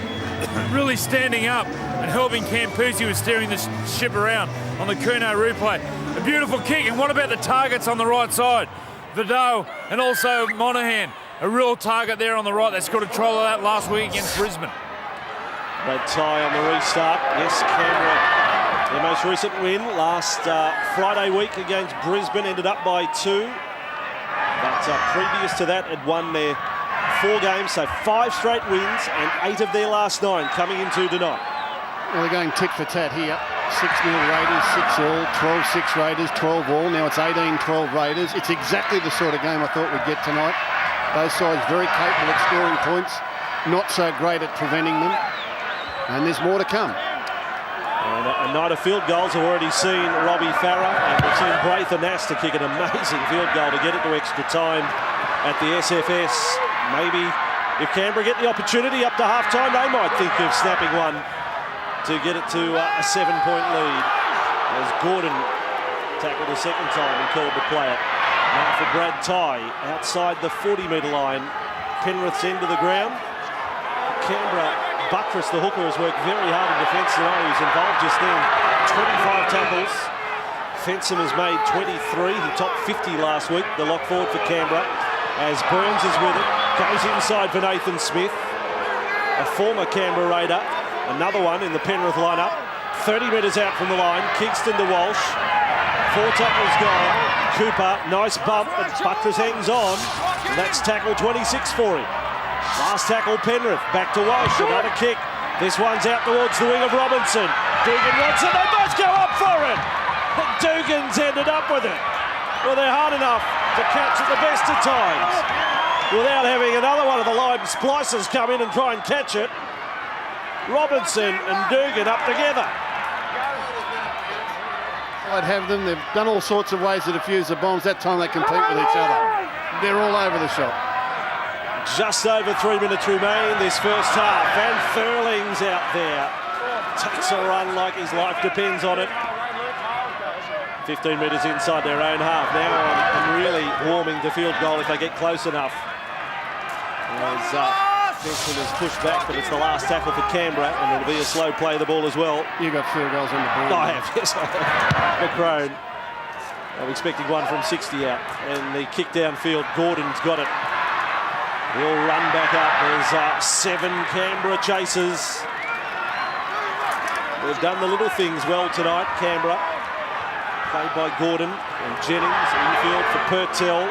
Really standing up and helping Campese with steering the ship around on the Kuno replay. A beautiful kick. And what about the targets on the right side? Vidal and also Monahan. A real target there on the right. They scored a try of that last week against Brisbane. Red tie on the restart. Yes, Canberra, their most recent win last Friday week against Brisbane, ended up by 2. But previous to that had won their 4 games, so 5 straight wins and 8 of their last 9 coming into tonight. Well, they're going tit for tat here. 6-0 Raiders, 6-all, 12-6 Raiders, 12-all. Now it's 18-12 Raiders. It's exactly the sort of game I thought we'd get tonight. Both sides very capable at scoring points, not so great at preventing them. And there's more to come. And a night of field goals. I've already seen Robbie Farah, and we've seen Braith Anasta kick an amazing field goal to get it to extra time at the SFS. Maybe if Canberra get the opportunity up to half-time, they might think of snapping one to get it to a 7-point lead. As Gordon tackled a second time and called to play it. Now for Brad Tighe outside the 40-metre line. Penrith's end of the ground. Canberra, Buttress, the hooker, has worked very hard in defence tonight. He was involved just then. 25 tackles. Fensom has made 23. He topped 50 last week, the lock forward for Canberra. As Burns is with it. Goes inside for Nathan Smith. A former Canberra Raider. Another one in the Penrith lineup. 30 metres out from the line. Kingston to Walsh. 4 tackles gone. Cooper, nice bump, but Buttress hangs on. And that's tackle 26 for him. Last tackle Penrith, back to Walsh, another kick. This one's out towards the wing of Robinson. Dugan wants it, they both go up for it. But Dugan's ended up with it. Well, they're hard enough to catch at the best of times without having another one of the line splicers come in and try and catch it. Robinson and Dugan up together. I'd have them. They've done all sorts of ways to defuse the bombs. That time they compete with each other. They're all over the shop. Just over 3 minutes remain this first half. Van Furling's out there. Takes a run like his life depends on it. 15 metres inside their own half. Now and really warming to field goal if they get close enough. As Benson is pushed back, but it's the last tackle for Canberra, and it'll be a slow play of the ball as well. You got field goals on the board. I have, yes. McCrone. I'm expecting one from 60 out. And the kick downfield, Gordon's got it. He'll run back up. There's 7 Canberra chasers. They've done the little things well tonight, Canberra. Played by Gordon and Jennings. Infield for Purtell.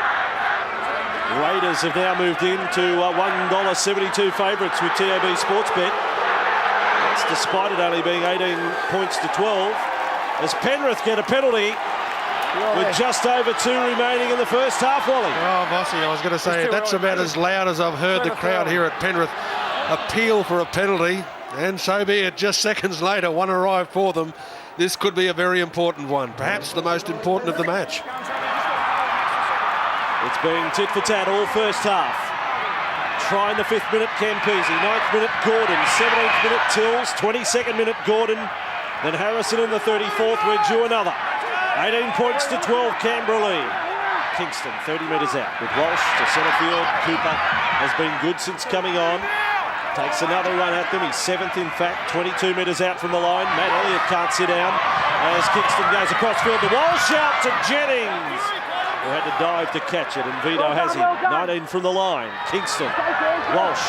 Raiders have now moved into $1.72 favourites with TAB Sportsbet. That's despite it only being 18 points to 12. As Penrith get a penalty with just over 2 remaining in the first half, Wally. Oh, Bossy, I was going to say, that's about as loud as I've heard the crowd here at Penrith appeal for a penalty. And so be it. Just seconds later, one arrived for them. This could be a very important one, perhaps the most important of the match. It's been tit for tat all first half. Trying the 5th minute, Campese. 9th minute, Gordon. 17th minute, Tills. 22nd minute, Gordon. Then Harrison in the 34th. We're due another. 18 points to 12, Canberra lead. Kingston 30 metres out with Walsh to centre field. Cooper has been good since coming on. Takes another run at them. He's 7th, in fact, 22 metres out from the line. Matt Elliott can't sit down as Kingston goes across field to Walsh, out to Jennings, who had to dive to catch it, and Vito has him. 19 from the line. Kingston, Walsh,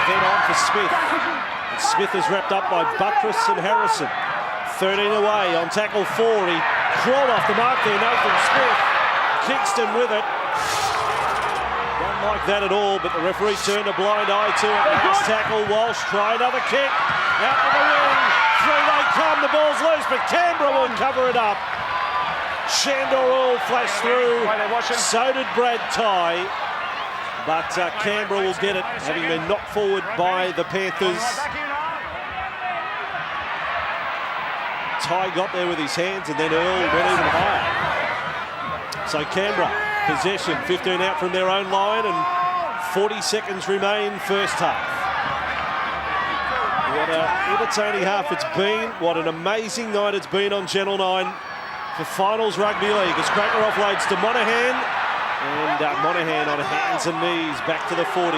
then on for Smith. And Smith is wrapped up by Buttress and Harrison. 13 away on tackle 4. He crawled off the mark there, Nathan Smith. Kingston with it. Don't like that at all, but the referee turned a blind eye to it. Last tackle, Walsh, try another kick. Out to the wing. 3 they come, the ball's loose, but Canberra will cover it up. Shandor all flashed through. So did Brad Ty. But Canberra will get it, having been knocked forward by the Panthers. Ty got there with his hands, and then Earl went even higher. So Canberra, possession, 15 out from their own line, and 40 seconds remain first half. What an entertaining half it's been. What an amazing night it's been on Channel 9 for Finals Rugby League as Cracker offloads to Monahan. And Monahan on hands and knees back to the 40.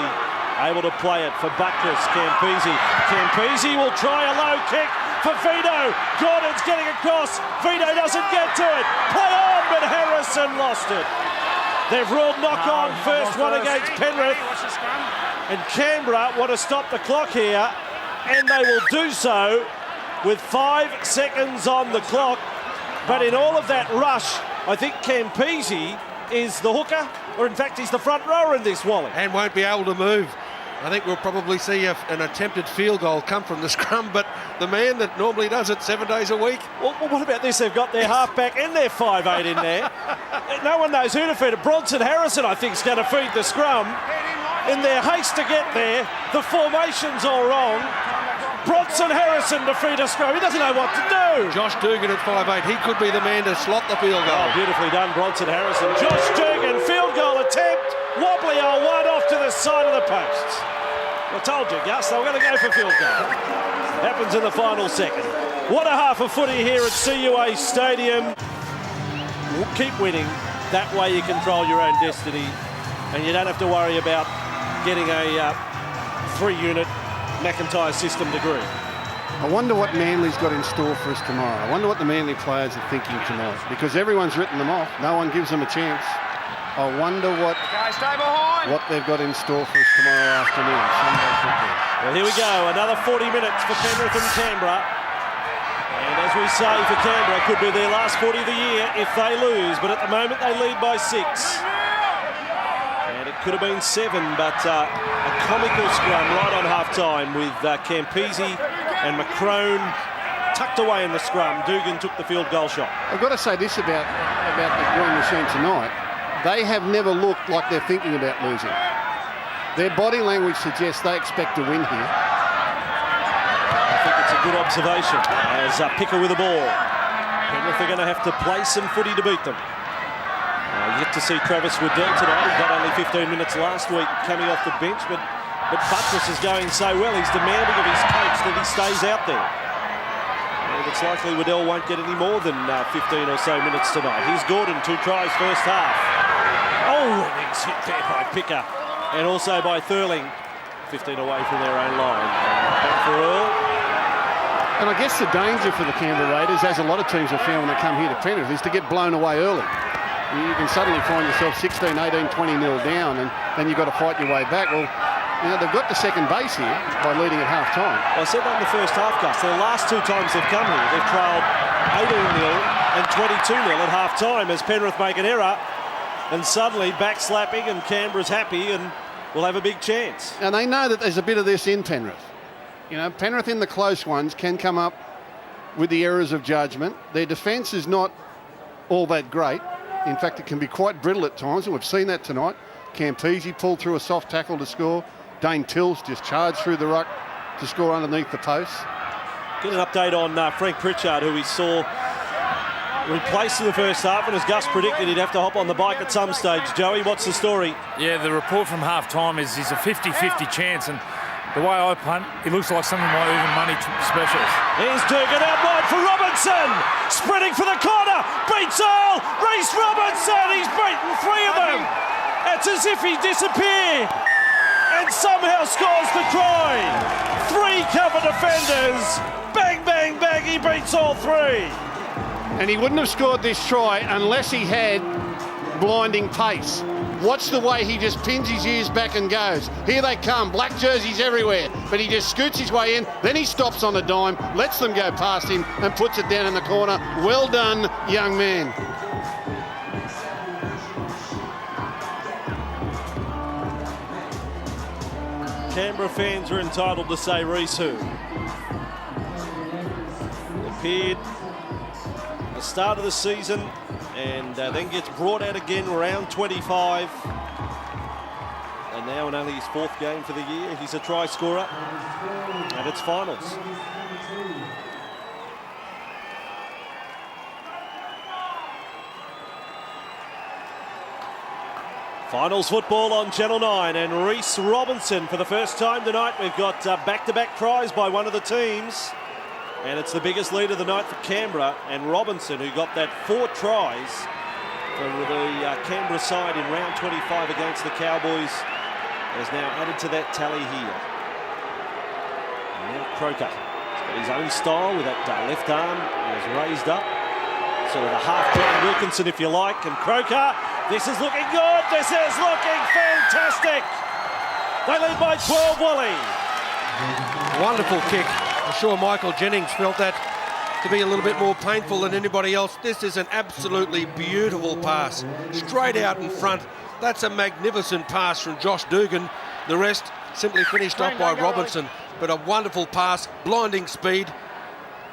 Able to play it for Buttress, Campese. Campese will try a low kick for Vito. Gordon's getting across. Vito doesn't get to it. Play on, but Harrison lost it. They've ruled knock on, first one against Penrith. And Canberra want to stop the clock here, and they will do so with 5 seconds on the clock. But in all of that rush, I think Campese is the hooker, or in fact he's the front rower in this, Wally. And won't be able to move. I think we'll probably see an attempted field goal come from the scrum, but the man that normally does it 7 days a week. Well, what about this? They've got their halfback and their 5'8" in there. No one knows who to feed it. Bronson Harrison, I think, is going to feed the scrum. In their haste to get there, the formation's all wrong. Bronson Harrison to feed a scrum. He doesn't know what to do. Josh Dugan at 5'8", he could be the man to slot the field goal. Oh, beautifully done, Bronson Harrison. Josh Dugan, field goal attempt. Wobbly on one off to the side of the posts. I told you, Gus, they were going to go for field goal. Happens in the final second. What a half of footy here at CUA Stadium. Keep winning. That way you control your own destiny, and you don't have to worry about getting a 3-unit McIntyre system degree. I wonder what Manly's got in store for us tomorrow. I wonder what the Manly players are thinking tonight, because everyone's written them off. No one gives them a chance. I wonder what they've got in store for us tomorrow afternoon. Sunday football. Well, here we go. Another 40 minutes for Penrith and Canberra. And as we say, for Canberra, it could be their last 40 of the year if they lose. But at the moment, they lead by 6. And it could have been 7, but a comical scrum right on half-time with Campese and Macrone tucked away in the scrum. Dugan took the field goal shot. I've got to say this about the Green Machine tonight. They have never looked like they're thinking about losing. Their body language suggests they expect to win here. I think it's a good observation as Picker with the ball. Penrith are going to have to play some footy to beat them. Yet to see Travis Waddell tonight. He got only 15 minutes last week coming off the bench, but Buttress is going so well. He's demanding of his coach that he stays out there. And it's likely Waddell won't get any more than 15 or so minutes tonight. Here's Gordon, 2 tries first half. Oh, and he's hit there by Picker and also by Thurling. 15 away from their own line. Back for Earl. And I guess the danger for the Canberra Raiders, as a lot of teams have found when they come here to Penrith, is to get blown away early. You can suddenly find yourself 16, 18, 20 nil down, and then you've got to fight your way back. Well, you know, they've got to second base here by leading at half-time. I said that in the first half, Gus. The last 2 times they've come here, they've trailed 18-0 and 22-0 at half-time as Penrith make an error, and suddenly backslapping, and Canberra's happy and will have a big chance. And they know that there's a bit of this in Penrith. You know, Penrith in the close ones can come up with the errors of judgment. Their defence is not all that great. In fact, it can be quite brittle at times, and we've seen that tonight. Campese pulled through a soft tackle to score. Dane Tills just charged through the ruck to score underneath the posts. Get an update on Frank Pritchard, who we saw replaced in the first half, and as Gus predicted, he'd have to hop on the bike at some stage. Joey, what's the story? Yeah, the report from half-time is he's a 50-50 chance, and the way I punt, he looks like some of my even money specials. Here's Dugan out wide for Robinson. Sprinting for the corner. Beats all. Reece Robinson. He's beaten 3 of them. It's as if he disappeared. and somehow scores the try. 3 cover defenders. Bang, bang, bang, he beats all 3. And he wouldn't have scored this try unless he had blinding pace. Watch the way he just pins his ears back and goes. Here they come, black jerseys everywhere, but he just scoots his way in, then he stops on the dime, lets them go past him and puts it down in the corner. Well done, young man. Canberra fans are entitled to say Reece who. Appeared at the start of the season and then gets brought out again round 25. And now in only his 4th game for the year, he's a try scorer. And it's finals. Finals football on Channel 9, and Reece Robinson for the first time tonight. We've got back-to-back tries by one of the teams, and it's the biggest lead of the night for Canberra. And Robinson, who got that 4 tries for the Canberra side in round 25 against the Cowboys, has now added to that tally here. And now Croker, he's got his own style with that left arm. He was raised up, sort of the half-turn Wilkinson, if you like. And Croker, this is looking good. This is looking fantastic. They lead by 12, Wally. Wonderful kick. I'm sure Michael Jennings felt that to be a little bit more painful than anybody else. This is an absolutely beautiful pass. Straight out in front. That's a magnificent pass from Josh Dugan. The rest simply finished off by Robinson. But a wonderful pass, blinding speed,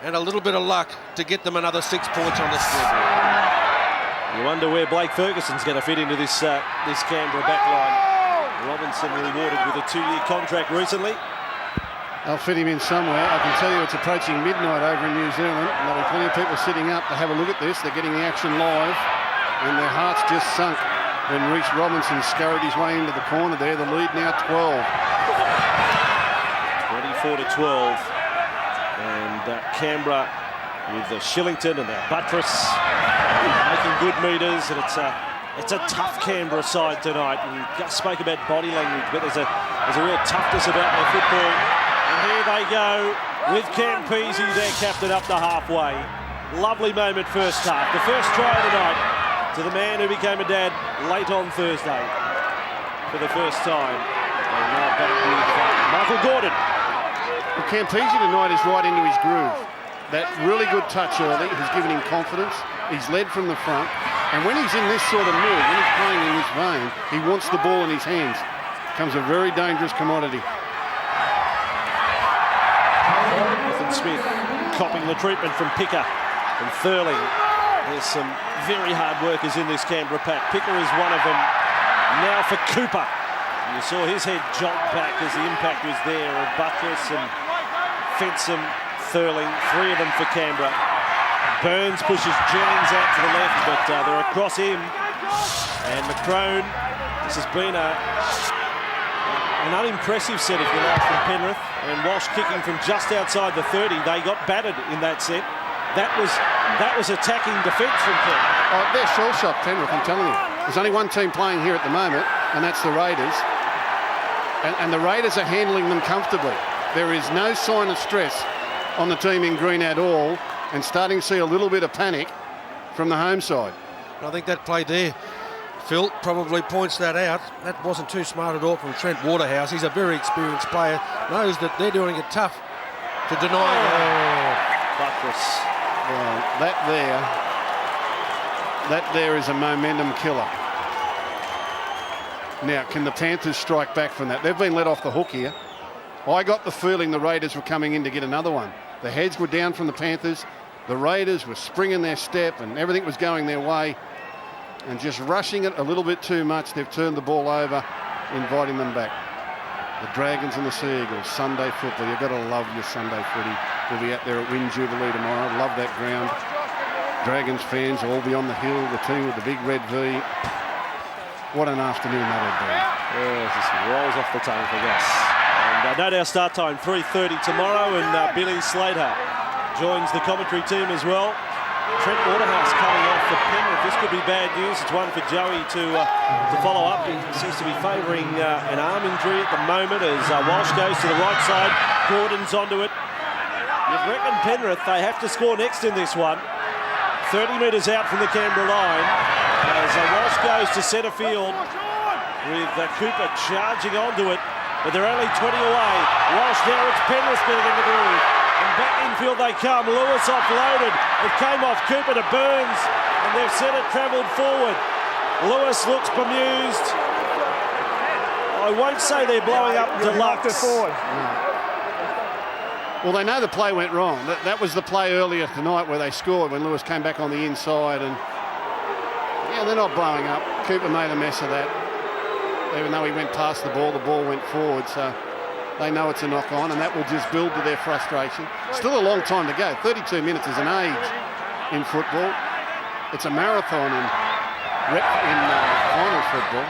and a little bit of luck to get them another 6 points on the scoreboard. You wonder where Blake Ferguson's going to fit into this Canberra backline. Robinson rewarded with a 2-year contract recently. I'll fit him in somewhere. I can tell you it's approaching midnight over in New Zealand. There'll be plenty of people sitting up to have a look at this. They're getting the action live, and their hearts just sunk when Reece Robinson scurried his way into the corner there. The lead now 12. 24-12. And Canberra with the Shillington and their Buttress making good meters, and it's a tough Canberra side tonight. And Gus spoke about body language, but there's a real toughness about their football. And here they go with Campese, their captain, up to halfway. Lovely moment first half. The first try of the night to the man who became a dad late on Thursday for the first time. And now back with Michael Gordon. Well, Campese tonight is right into his groove. That really good touch early has given him confidence. He's led from the front. And when he's in this sort of mood, when he's playing in this vein, he wants the ball in his hands. Becomes a very dangerous commodity. Nathan Smith copping the treatment from Picker and Thurling. There's some very hard workers in this Canberra pack. Picker is one of them. Now for Cooper. And you saw his head jolt back as the impact was there of Buttress and Fensom, Thurling, 3 of them for Canberra. Burns pushes Jennings out to the left, but they're across him. And McCrone, this has been an unimpressive set, if you like, from Penrith. And Walsh kicking from just outside the 30. They got battered in that set. That was attacking defence from Penrith. Oh, they're shell-shocked, Penrith, I'm telling you. There's only one team playing here at the moment, and that's the Raiders. And the Raiders are handling them comfortably. There is no sign of stress on the team in green at all, and starting to see a little bit of panic from the home side. I think that play there, Phil probably points that out. That wasn't too smart at all from Trent Waterhouse. He's a very experienced player, knows that they're doing it tough to deny. Buttress. Well, that there is a momentum killer. Now, can the Panthers strike back from that? They've been let off the hook here. I got the feeling the Raiders were coming in to get another one. The heads were down from the Panthers. The Raiders were springing their step and everything was going their way. And just rushing it a little bit too much, they've turned the ball over, inviting them back. The Dragons and the Sea Eagles, Sunday football. You've got to love your Sunday footy. We'll be out there at Win Jubilee tomorrow. Love that ground. Dragons fans all be on the hill, the team with the big red V. What an afternoon that'll be. Yeah, it just rolls off the tongue for Gus. And note our start time, 3:30 tomorrow, and Billy Slater joins the commentary team as well. Trent Waterhouse coming off for Penrith. This could be bad news. It's one for Joey to follow up. He seems to be favouring an arm injury at the moment as Walsh goes to the right side. Gordon's onto it. You'd reckon Penrith, they have to score next in this one. 30 metres out from the Canberra line as Walsh goes to centre field with Cooper charging onto it, but they're only 20 away. Walsh now, it's Penrith getting in the groove. And back infield they come. Lewis offloaded. It came off Cooper to Burns, and they've sent it travelled forward. Lewis looks bemused. I won't say they're blowing up Deluxe. Well, they know the play went wrong. That was the play earlier tonight where they scored when Lewis came back on the inside. And yeah, they're not blowing up. Cooper made a mess of that. Even though he went past the ball went forward. So they know it's a knock-on, and that will just build to their frustration. Still a long time to go. 32 minutes is an age in football. It's a marathon in finals football.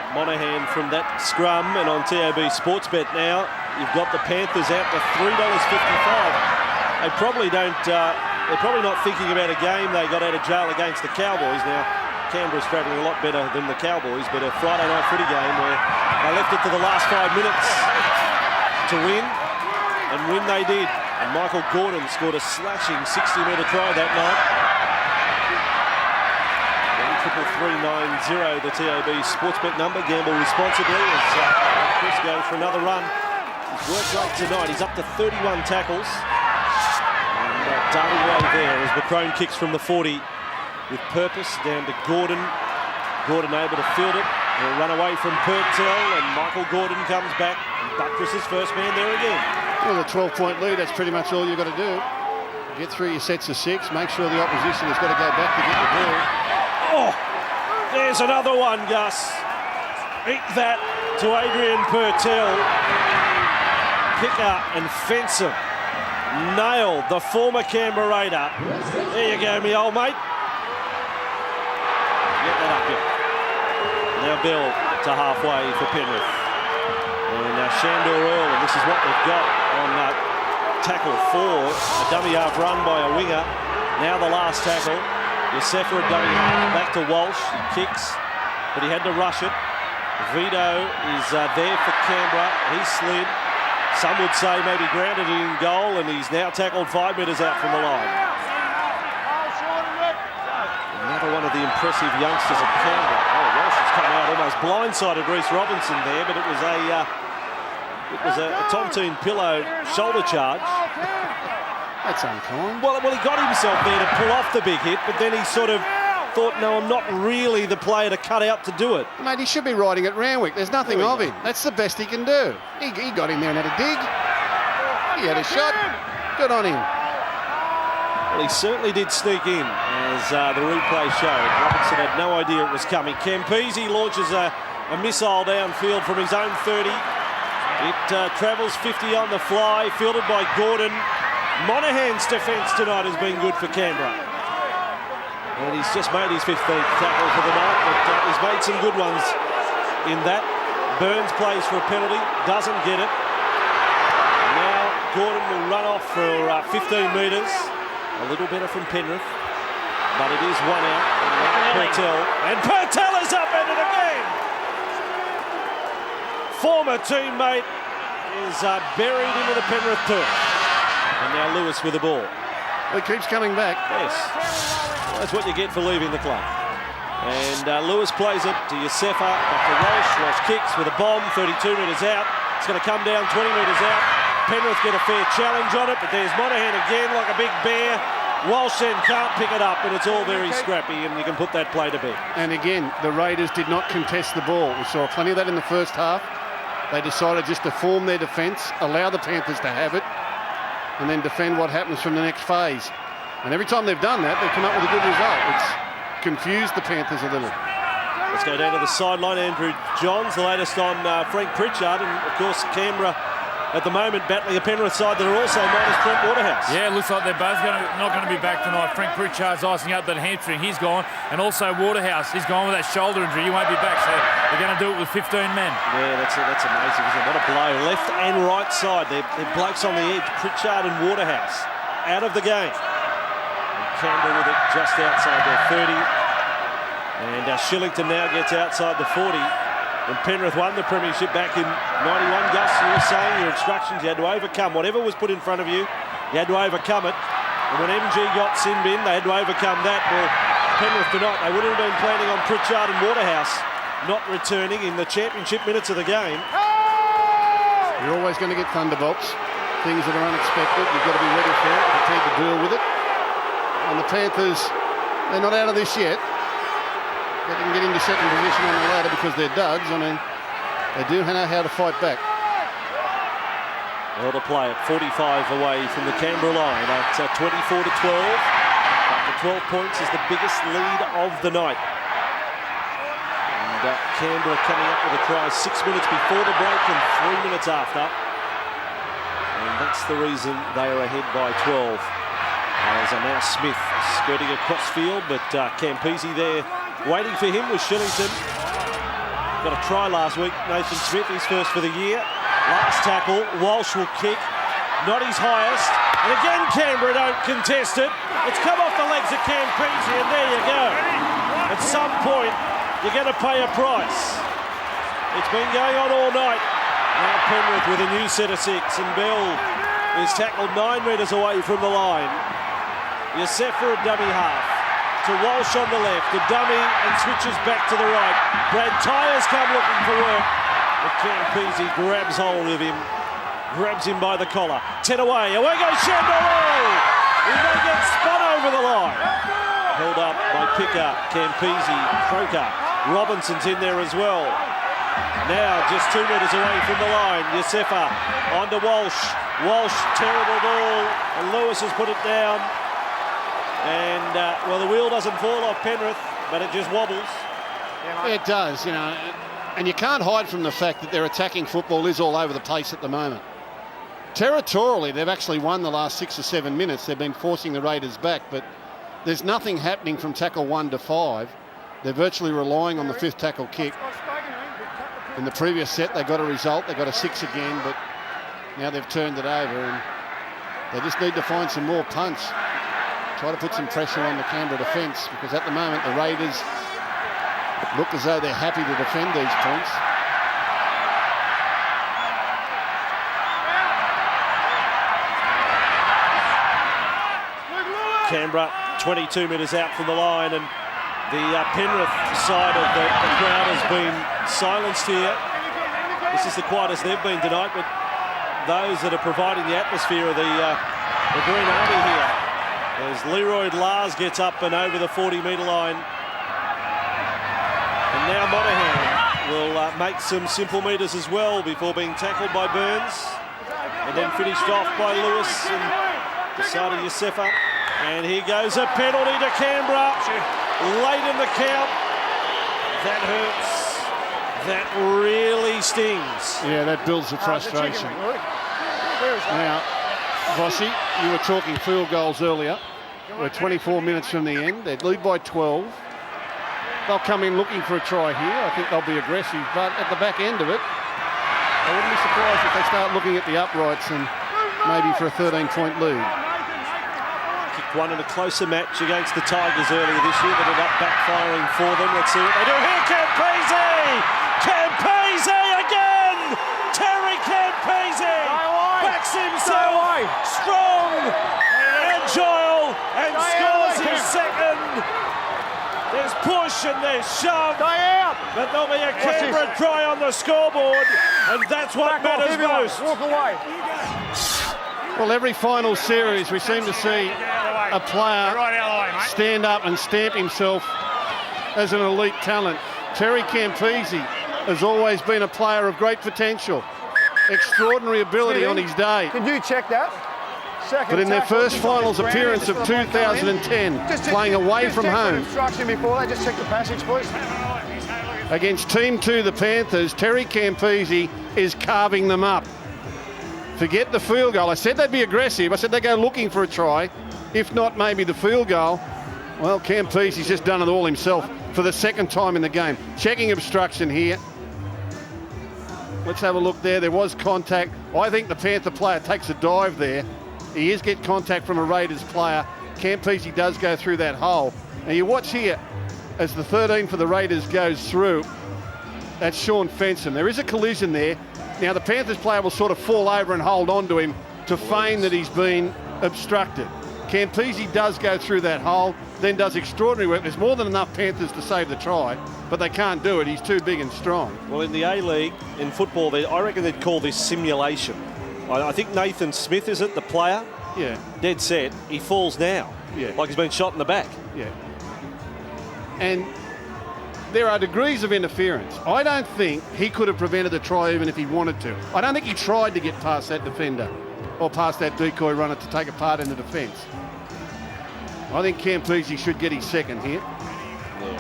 Monahan from that scrum, and on TAB Sportsbet now, you've got the Panthers out to $3.55. They probably don't. They're probably not thinking about a game they got out of jail against the Cowboys. Now, Canberra's travelling a lot better than the Cowboys, but a Friday night footy game where they left it to the last 5 minutes to win, and win they did. And Michael Gordon scored a slashing 60-metre try that night. 33390, the TAB Sportsbet number. Gamble responsibly as Chris goes for another run. He's worked great tonight. He's up to 31 tackles. And darting away there as McCrone kicks from the 40 with purpose down to Gordon. Gordon able to field it. He'll run away from Purtell, and Michael Gordon comes back and buttresses first man there again. Well, a 12-point lead, that's pretty much all you've got to do. Get through your sets of 6, make sure the opposition has got to go back to get the ball. Oh, there's another one, Gus. Eat that to Adrian Purtell. Picker and Fencer nailed the former Canberra Raider. There you go, me old mate. Get that up here. Now Bell to halfway for Penrith. And Shandor Earl, and this is what they've got on tackle 4. A dummy half run by a winger. Now the last tackle. Yosefa a dummy half, back to Walsh. He kicks, but he had to rush it. Vito is there for Canberra. He slid. Some would say maybe grounded it in goal, and he's now tackled 5 metres out from the line. Another one of the impressive youngsters of Canberra. Oh, Walsh has come out, almost blindsided Reece Robinson there, but it was a Tontine Pillow shoulder charge. That's unkind. Well, he got himself there to pull off the big hit, but then he sort of thought, no, I'm not really the player to cut out to do it. Mate, he should be riding at Randwick. There's nothing of him. That's the best he can do. He got in there and had a dig. He had a shot. Good on him. Well, he certainly did sneak in, as the replay showed. Robinson had no idea it was coming. Campese launches a missile downfield from his own 30. It travels 50 on the fly, fielded by Gordon. Monahan's defence tonight has been good for Canberra. And he's just made his 15th tackle for the night, but he's made some good ones in that. Burns plays for a penalty, doesn't get it. Now Gordon will run off for 15 metres. A little better from Penrith, but it is one out. And Purtell is up at it again. Former teammate is buried into the Penrith turf. And now Lewis with the ball. He keeps coming back. Yes. Well, that's what you get for leaving the club. And Lewis plays it to Yosefa, back to Walsh. Walsh kicks with a bomb, 32 metres out. It's going to come down 20 metres out. Penrith get a fair challenge on it, but there's Monahan again like a big bear. Walsh then can't pick it up, and it's all very scrappy, and you can put that play to bed. And again, the Raiders did not contest the ball. We saw plenty of that in the first half. They decided just to form their defence, allow the Panthers to have it, and then defend what happens from the next phase. And every time they've done that, they've come up with a good result. It's confused the Panthers a little. Let's go down to the sideline. Andrew Johns, the latest on Frank Pritchard, and of course Canberra at the moment battling a Penrith side that are also minus Trent Waterhouse. Yeah, it looks like they're both not going to be back tonight. Frank Pritchard's icing up that hamstring. He's gone. And also Waterhouse. He's gone with that shoulder injury. He won't be back, so they're going to do it with 15 men. Yeah, that's amazing. What a blow. Left and right side. They're blokes on the edge. Pritchard and Waterhouse. out of the game. And Canberra with it just outside their 30. And Shillington now gets outside the 40. And Penrith won the premiership back in 91. Gus, you were saying your instructions, you had to overcome whatever was put in front of you. You had to overcome it. And when MG got sin bin, they had to overcome that. Well, Penrith tonight, they wouldn't have been planning on Pritchard and Waterhouse not returning in the championship minutes of the game. You're always going to get thunderbolts, things that are unexpected. You've got to be ready for it, prepared to deal with it. And the Panthers, they're not out of this yet. They didn't get into second position on the ladder because they're duds. I mean, they do know how to fight back. Well, to play at 45 away from the Canberra line at 24 to 12. The 12 points is the biggest lead of the night. And Canberra coming up with a try 6 minutes before the break and 3 minutes after. And that's the reason they are ahead by 12. As now Smith skirting across field, but Campese there waiting for him was Shillington. Got a try last week, Nathan Smith, his first for the year. Last tackle, Walsh will kick, not his highest. And again, Canberra don't contest it. It's come off the legs of Campese, and there you go. At some point, you're going to pay a price. It's been going on all night. Now Penrith with a new set of 6, and Bell is tackled 9 metres away from the line. Yosefa a dummy half. To Walsh on the left, the dummy, and switches back to the right. Brad Tyers come looking for work, but Campese grabs hold of him, grabs him by the collar. 10 away goes Chandler! He may get spun over the line. Held up by Picker, Campese, Croker. Robinson's in there as well. Now just 2 metres away from the line, Yosefa on to Walsh. Walsh, terrible ball, and Lewis has put it down. And, well, the wheel doesn't fall off Penrith, but it just wobbles. It does, you know, and you can't hide from the fact that their attacking football is all over the place at the moment. Territorially, they've actually won the last 6 or 7 minutes. They've been forcing the Raiders back, but there's nothing happening from tackle 1 to 5. They're virtually relying on the 5th tackle kick. In the previous set, they got a result. They got a 6 again, but now they've turned it over, and they just need to find some more punts. Try to put some pressure on the Canberra defence, because at the moment the Raiders look as though they're happy to defend these points. Canberra 22 metres out from the line, and the Penrith side of the crowd has been silenced here. This is the quietest they've been tonight, but those that are providing the atmosphere are the Green Army here. As Leroy Lars gets up and over the 40-metre line. And now Monahan will make some simple metres as well before being tackled by Burns. And then finished off by Lewis and decided Yosefa. And here goes a penalty to Canberra. Late in the count. That hurts. That really stings. Yeah, that builds the frustration. Now, Vossi, you were talking field goals earlier. We're 24 minutes from the end. They lead by 12. They'll come in looking for a try here. I think they'll be aggressive, but at the back end of it, I wouldn't be surprised if they start looking at the uprights and maybe for a 13-point lead. Kicked one in a closer match against the Tigers earlier this year, but ended up backfiring for them. Let's see what they do here. Campese! Campese again! Terry Campese backs himself strong, agile, and scores his second. There's push and there's shove, but there'll be a Canberra try on the scoreboard, and that's what matters most. Walk away. Well, every final series we seem to see a player stand up and stamp himself as an elite talent. Terry Campese has always been a player of great potential, extraordinary ability on his day. Can you check that? But in their first finals appearance of 2010, playing away from home Instruction before that, just check the passage, please. against Team 2, the Panthers, Terry Campese is carving them up. Forget the field goal. I said they'd be aggressive. I said they'd go looking for a try. If not, maybe the field goal. Well, Campese's just done it all himself for the second time in the game. Checking obstruction here. Let's have a look there. There was contact. I think the Panther player takes a dive there. He is get contact from a Raiders player. Campese does go through that hole. Now you watch here as the 13 for the Raiders goes through. That's Sean Fenson. There is a collision there. Now the Panthers player will sort of fall over and hold on to him to feign that he's been obstructed. Campese does go through that hole, then does extraordinary work. There's more than enough Panthers to save the try, but they can't do it. He's too big and strong. Well, in the A-League, in football, I reckon they'd call this simulation. I think Nathan Smith, is it, the player? Yeah. Dead set. He falls now. Yeah. Like he's been shot in the back. Yeah. And there are degrees of interference. I don't think he could have prevented the try even if he wanted to. I don't think he tried to get past that defender or past that decoy runner to take a part in the defence. I think Campese should get his second here. Yeah.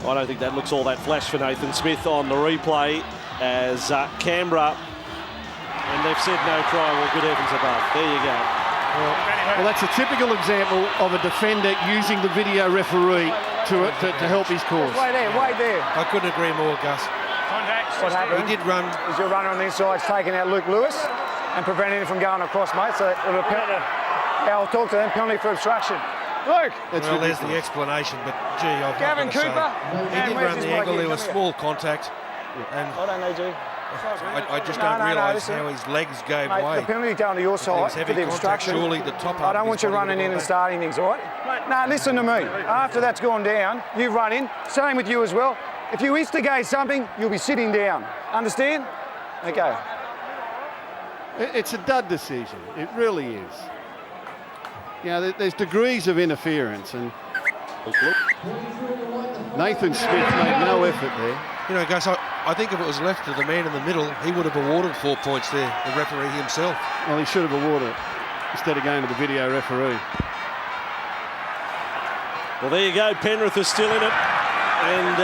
I don't think that looks all that flash for Nathan Smith on the replay as Canberra, and they've said no try. Well, good heavens above. There you go. Well, that's a typical example of a defender using the video referee to help his cause. Wait there. I couldn't agree more, Gus. Contact. What happened? He did run. Is your runner on the inside's taking out Luke Lewis and preventing him from going across, mate. So I'll talk to them. Penalty for obstruction. Luke. Well, there's the explanation, but gee, I've Gavin got to say, Cooper. he did run the angle. There was small contact, and I don't need you. I just No, don't no, realise listen. how his legs gave Mate, way. the penalty going to your There was side heavy for the contact, obstruction. surely the top I half don't of want his you body running would in have and gone starting things, all right? No, listen to me. After that's gone down, you run in. Same with you as well. If you instigate something, you'll be sitting down. Understand? Okay. It's a dud decision. It really is. You know, there's degrees of interference, and Nathan Smith made no effort there. You know, Gus, I think if it was left to the man in the middle, he would have awarded 4 points there, the referee himself. Well, he should have awarded it instead of going to the video referee. Well, there you go. Penrith is still in it. And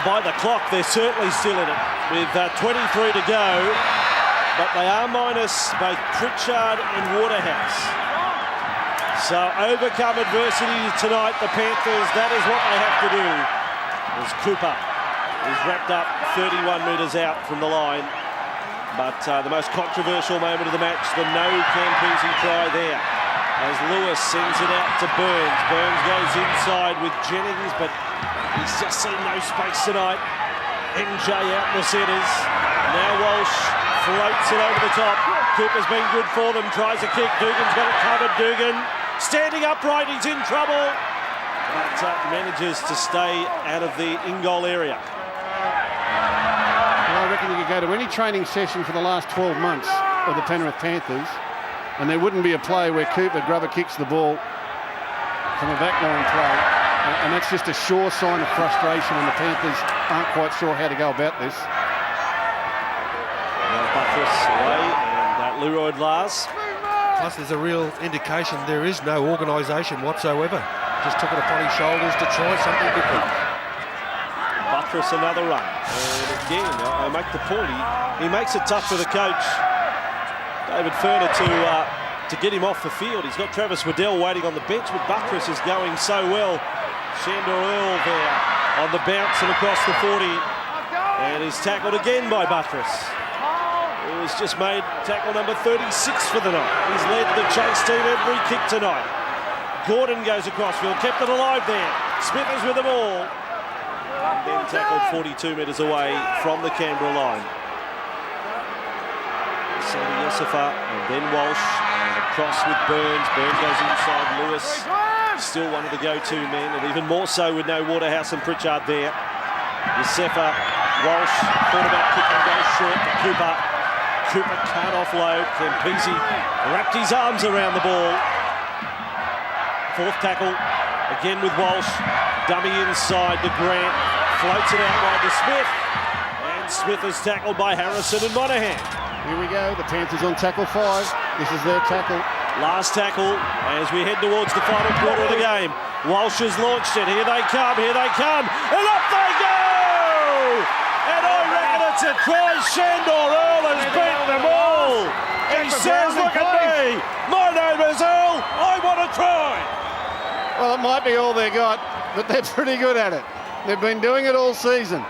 by the clock, they're certainly still in it with 23 to go. But they are minus both Pritchard and Waterhouse. So overcome adversity tonight, the Panthers. That is what they have to do. As Cooper is wrapped up 31 metres out from the line. But the most controversial moment of the match, the no Campese try there. As Lewis sends it out to Burns. Burns goes inside with Jennings, but he's just seen no space tonight. MJ out in the centres. Now Walsh floats it over the top. Cooper's been good for them, tries a kick. Dugan's got it covered. Dugan standing upright, he's in trouble. But manages to stay out of the in-goal area. Well, I reckon you could go to any training session for the last 12 months of the Penrith Panthers, and there wouldn't be a play where Cooper grubber kicks the ball from a backline play, and that's just a sure sign of frustration, and the Panthers aren't quite sure how to go about this. Buttress away, and Leroy Lars. Plus, there's a real indication there is no organisation whatsoever. Just took it upon his shoulders to try something different. Buttress another run. And again, I make the point, he makes it tough for the coach, David Furner, to get him off the field. He's got Travis Waddell waiting on the bench, but Buttress is going so well. Shandor Earl there on the bounce and across the 40. And he's tackled again by Buttress. He's just made tackle number 36 for the night. He's led the chase team every kick tonight. Gordon goes across field, kept it alive there. Smith is with the ball. And then tackled 42 metres away from the Canberra line. Sandy Yusufa and then Walsh. And across with Burns. Burns goes inside. Lewis still one of the go-to men, and even more so with no Waterhouse and Pritchard there. Yusufa, Walsh thought about kicking, goes short to Cooper. Cooper can't offload. Campese wrapped his arms around the ball. Fourth tackle, again with Walsh. Dummy inside to Grant. Floats it out wide to Smith. And Smith is tackled by Harrison and Monahan. Here we go, the Panthers on tackle 5. This is their tackle. Last tackle as we head towards the final quarter of the game. Walsh has launched it. Here they come, and up they go! And I reckon it's a try. Shandor Earl has beaten them all. He says, look at me. My name is Earl. I want to try. Well, it might be all they got, but they're pretty good at it. They've been doing it all season.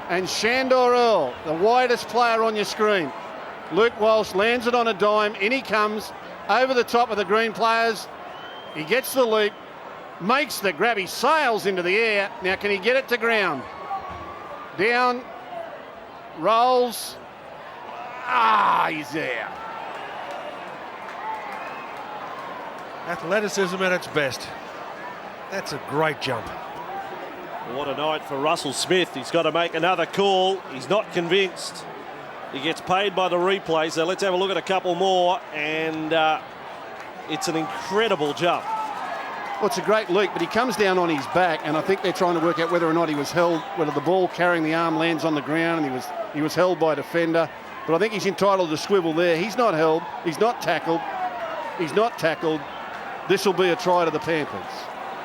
And Shandor Earl, the widest player on your screen, Luke Walsh lands it on a dime. In he comes over the top of the green players. He gets the leap, makes the grab. He sails into the air. Now, can he get it to ground? Down, rolls. He's there. Athleticism at its best. That's a great jump. What a night for Russell Smith. He's got to make another call. He's not convinced. He gets paid by the replay, so let's have a look at a couple more. And it's an incredible jump. Well, it's a great leap, but he comes down on his back, and I think they're trying to work out whether or not he was held, whether the ball carrying the arm lands on the ground, and he was held by a defender. But I think he's entitled to swivel there. He's not held. He's not tackled. He's not tackled. This will be a try to the Panthers.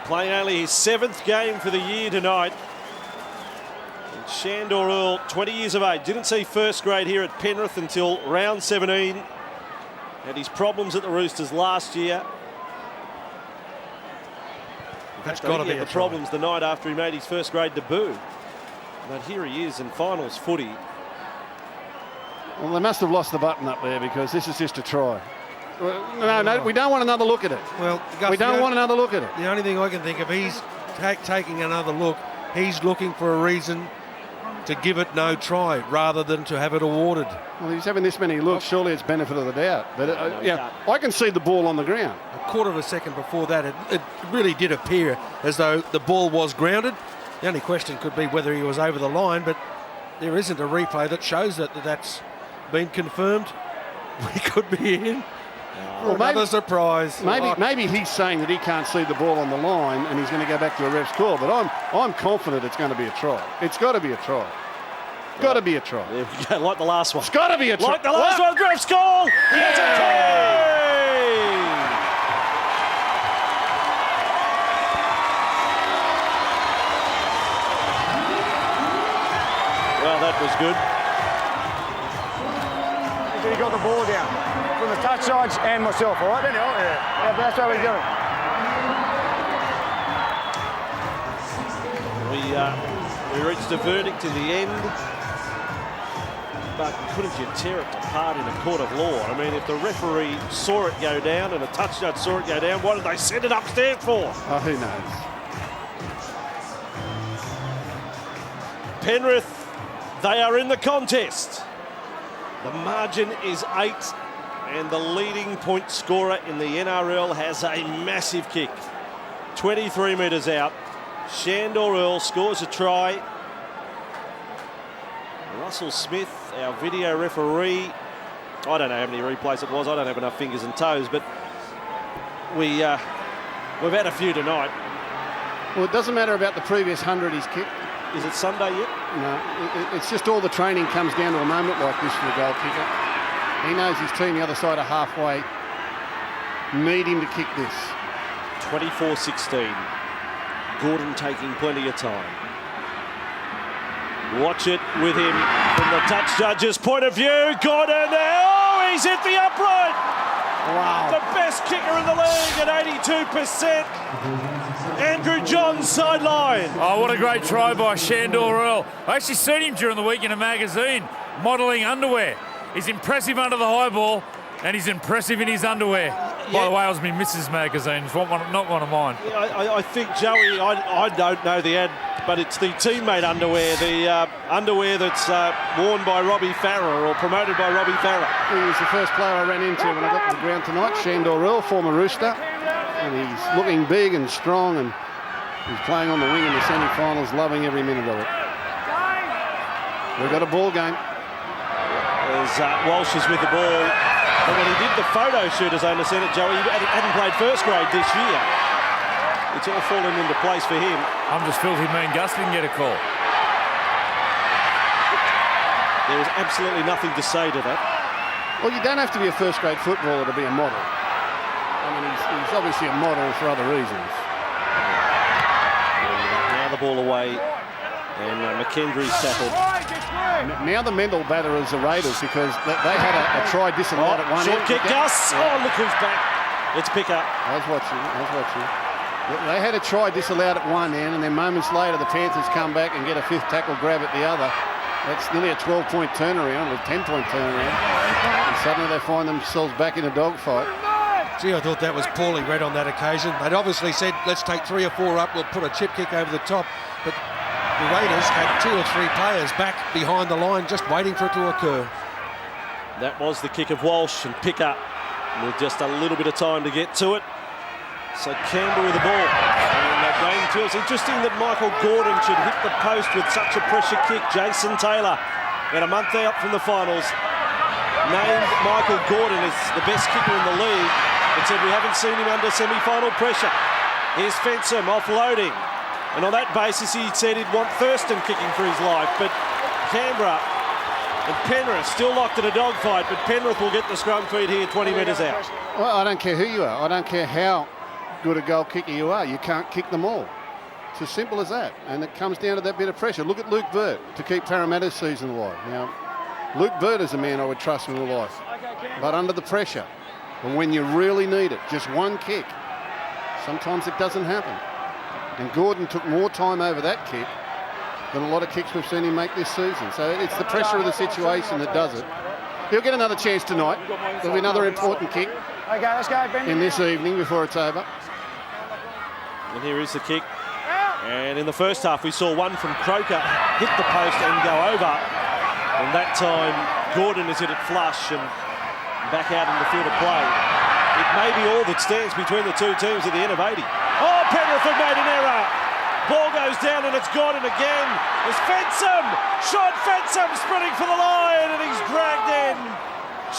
Playing only his 7th game for the year tonight. And Shandor Earl, 20 years of age. Didn't see first grade here at Penrith until round 17. Had his problems at the Roosters last year. That's got to be the problems the night after he made his first grade debut. But here he is in finals footy. Well, they must have lost the button up there because this is just a try. No, we don't want another look at it. Well, Gus, we don't want another look at it. The only thing I can think of, he's taking another look. He's looking for a reason to give it no try rather than to have it awarded. Well, he's having this many looks. Surely it's benefit of the doubt. But I can see the ball on the ground. A quarter of a second before that, it really did appear as though the ball was grounded. The only question could be whether he was over the line, but there isn't a replay that shows that that's been confirmed. We could be in. Well, another surprise. Maybe he's saying that he can't see the ball on the line and he's going to go back to a ref's call. But I'm confident it's going to be a try. It's got to be a try. Got to be a try. There we go, like the last one. It's got to be a try. Like the last one, ref's call. It's a try. Well, that was good. He got the ball down from the touch sides and myself, all right? Yeah, that's how we're doing. We reached a verdict in the end, but couldn't you tear it apart in a court of law? I mean, if the referee saw it go down and a touch judge saw it go down, what did they send it upstairs for? Oh, who knows? Penrith, they are in the contest. The margin is 8, and the leading point scorer in the NRL has a massive kick. 23 metres out. Shandor Earl scores a try. Russell Smith, our video referee. I don't know how many replays it was. I don't have enough fingers and toes, but we've had a few tonight. Well, it doesn't matter about the previous 100 he's kicked. Is it Sunday yet? No, it's just all the training comes down to a moment like this for the goal kicker. He knows his team the other side of halfway need him to kick this. 24-16. Gordon taking plenty of time. Watch it with him from the touch judge's point of view. Gordon there. Oh, he's hit the upright. Wow. The best kicker in the league at 82%. Andrew Johns sideline. Oh, what a great try by Shandor Earl. I actually seen him during the week in a magazine modelling underwear. He's impressive under the high ball and he's impressive in his underwear. By the way, I was my Mrs. magazine, not one of mine. Yeah, I think, Joey, I don't know the ad, but it's the teammate underwear, the underwear that's worn by Robbie Farah or promoted by Robbie Farah. He was the first player I ran into when I got to the ground tonight, Shandor Earl, former Rooster. And he's looking big and strong, and he's playing on the wing in the semi-finals, loving every minute of it. We've got a ball game. As Walsh is with the ball. And when he did the photo shoot, as I understand it, Joey, he hadn't played first grade this year. It's all fallen into place for him. I'm just filthy mean Gus didn't get a call. There was absolutely nothing to say to that. Well, you don't have to be a first grade footballer to be a model. I mean, he's obviously a model for other reasons. Now the ball away, and McKendry's tackled. Now the mental batterers are Raiders because they had a try disallowed at one short end. kick, Gus. Oh, look who's back. It's Picker. I was watching. They had a try disallowed at one end, and then moments later the Panthers come back and get a fifth tackle grab at the other. That's nearly a 12-point turnaround, or 10-point turnaround. And suddenly they find themselves back in a dogfight. Gee, I thought that was poorly read on that occasion. They'd obviously said, let's take 3 or 4 up, we'll put a chip kick over the top. But the Raiders had 2 or 3 players back behind the line just waiting for it to occur. That was the kick of Walsh and pick up with just a little bit of time to get to it. So Canberra with the ball. And Dane feels interesting that Michael Gordon should hit the post with such a pressure kick. Jason Taylor, about a month out from the finals, named Michael Gordon as the best kicker in the league, but said we haven't seen him under semi-final pressure. Here's Fensom offloading. And on that basis, he said he'd want Thurston kicking for his life. But Canberra and Penrith still locked in a dogfight, but Penrith will get the scrum feed here 20 metres out. Well, I don't care who you are. I don't care how good a goal kicker you are. You can't kick them all. It's as simple as that. And it comes down to that bit of pressure. Look at Luke Burt to keep Parramatta's season alive. Now, Luke Burt is a man I would trust in real life. But under the pressure, and when you really need it, just one kick, sometimes it doesn't happen. And Gordon took more time over that kick than a lot of kicks we've seen him make this season. So it's the pressure of the situation that does it. He'll get another chance tonight. There'll be another important kick in this evening before it's over. And here is the kick. And in the first half, we saw one from Croker hit the post and go over. And that time, Gordon has hit it flush and back out in the field of play. It may be all that stands between the two teams at the end of 80. Oh, Penrith have made an error. Ball goes down and it's Gordon again. There's Fensom. Sean Fensom sprinting for the line and he's dragged in.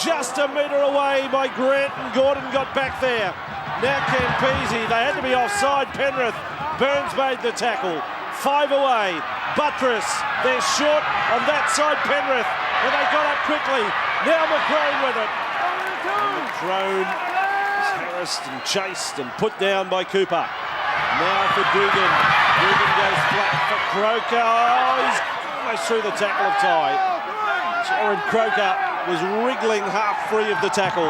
Just a metre away by Grant and Gordon got back there. Now Campese, they had to be offside. Penrith. Burns made the tackle. 5 away. Buttress, they're short on that side, Penrith. And they got up quickly. Now McCrone with it. And McCrone is harassed and chased and put down by Cooper. Now for Dugan. Dugan goes flat for Croker. Oh, he's almost through the tackle of Ty. Jared Croker was wriggling half free of the tackle.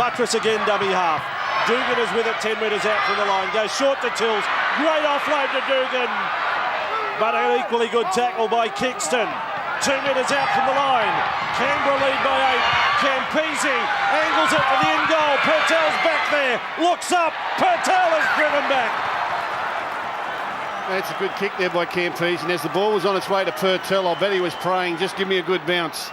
Buttress again dummy half. Dugan is with it 10 metres out from the line. Goes short to Tills. Great offload to Dugan. But an equally good tackle by Kingston. 2 metres out from the line. Canberra lead by 8. Campese angles it for the in goal. Purtell's back there. Looks up. Purtell is driven back. That's a good kick there by Campese. And as the ball was on its way to Purtell, I bet he was praying, just give me a good bounce.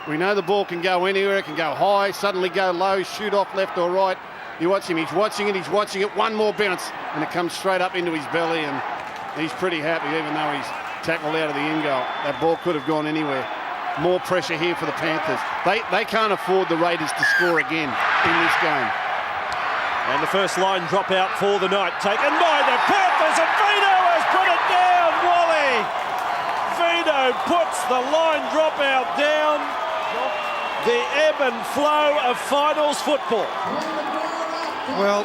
We know the ball can go anywhere. It can go high, suddenly go low, shoot off left or right. You watch him, he's watching it, one more bounce, and it comes straight up into his belly, and he's pretty happy, even though he's tackled out of the in goal. That ball could have gone anywhere. More pressure here for the Panthers. They can't afford the Raiders to score again in this game. And the first line drop out for the night, taken by the Panthers, and Vito has put it down, Wally! Vito puts the line drop out down. The ebb and flow of finals football. Well,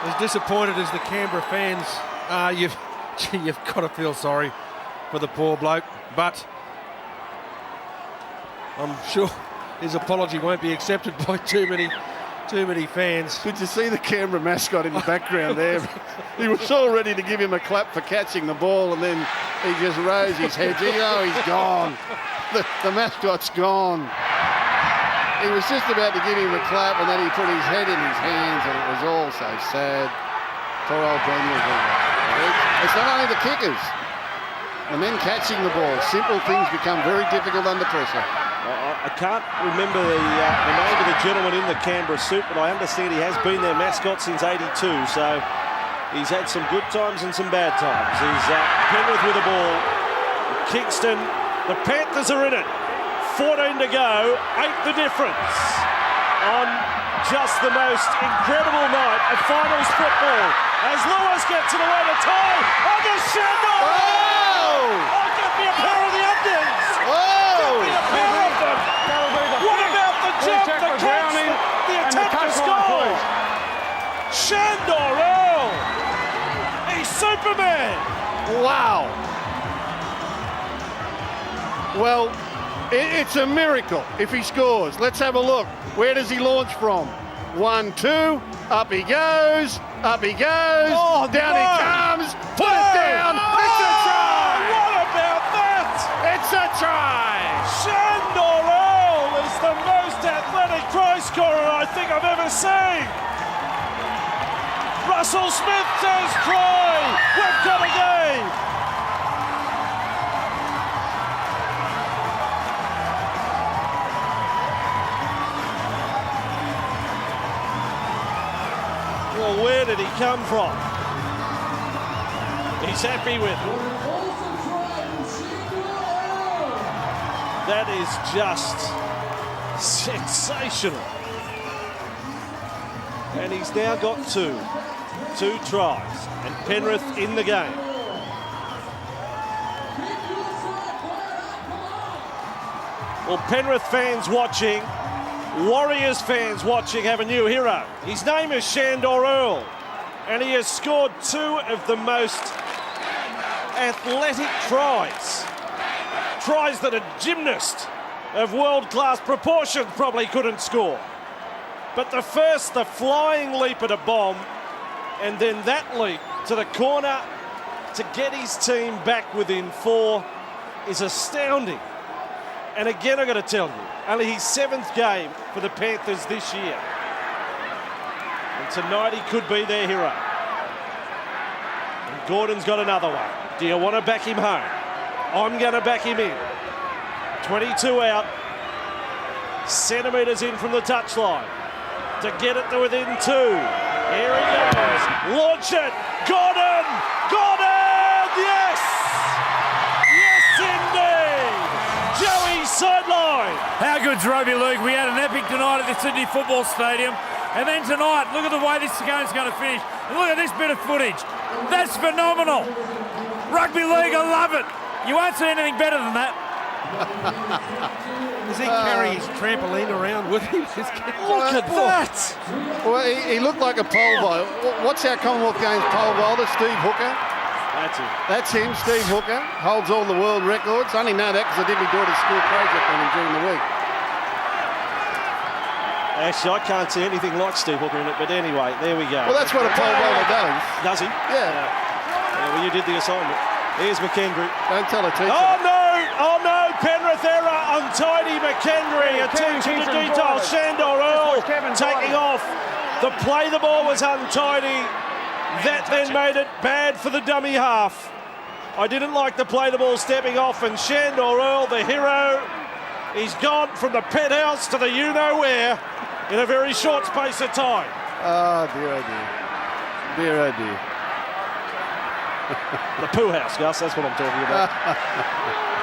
as disappointed as the Canberra fans are, you've got to feel sorry for the poor bloke. But I'm sure his apology won't be accepted by too many fans. Did you see the Canberra mascot in the background there? He was all ready to give him a clap for catching the ball, and then he just rose his head. Oh, he's gone. The mascot's gone. He was just about to give him a clap, and then he put his head in his hands, and it was all so sad. Poor old Daniel. It's not only the kickers, the men catching the ball. Simple things become very difficult under pressure. I can't remember the name of the gentleman in the Canberra suit, but I understand he has been their mascot since '82, so he's had some good times and some bad times. He's Penrith with the ball. Kingston, the Panthers are in it. 14 to go, 8 the difference on just the most incredible night of finals football as Lewis gets it away to tie on the Shandor. Oh! Oh, get me a pair of the Indians! Oh! Get me a pair of them! What about the jump, the catch, the attempt to score? Shandor Earl! He's Superman! Wow! Well, it's a miracle if he scores. Let's have a look. Where does he launch from? 1, 2, up he goes, Oh, down no. he comes, put it down, it's a try! What about that? It's I've ever seen. Russell Smith says try. We've got a game. Well, where did he come from? He's happy with it. That is just sensational. And he's now got two tries, and Penrith in the game. Well, Penrith fans watching, Warriors fans watching have a new hero. His name is Shandor Earl, and he has scored two of the most athletic tries. Tries that a gymnast of world-class proportions probably couldn't score. But the first, the flying leap at a bomb, and then that leap to the corner to get his team back within 4 is astounding. And again, I've got to tell you, only his 7th game for the Panthers this year. And tonight he could be their hero. And Gordon's got another one. Do you want to back him home? I'm going to back him in. 22 out. Centimetres in from the touchline. To get it to within 2. Here he goes. Launch it. Gordon! Gordon! Yes! Yes, indeed! Joey's sideline. How good's rugby league? We had an epic tonight at the Sydney Football Stadium. And then tonight, look at the way this game's going to finish. And look at this bit of footage. That's phenomenal. Rugby league, I love it. You won't see anything better than that. Does he carry his trampoline around with him? Look at that. Well, he looked like a pole bowler. What's our Commonwealth Games pole bowler? Steve Hooker. That's it. That's him, Steve Hooker. Holds all the world records. I only know that because I did my daughter's school project on him during the week. Actually, I can't see anything like Steve Hooker in it, but anyway, there we go. Well, that's what a pole bowler does. Does he? Yeah. Well, you did the assignment. Here's McKendry. Don't tell a teacher. Oh no! Oh no! Penrith error. Untidy McKendry. Attention to detail. Shandor Earl taking off. The play the ball was untidy. That then made it bad for the dummy half. I didn't like the play the ball stepping off, and Shandor Earl, the hero, he's gone from the penthouse to the you-know-where in a very short space of time. Oh, dear, oh dear. Dear, oh dear. The poo house, Gus, that's what I'm talking about.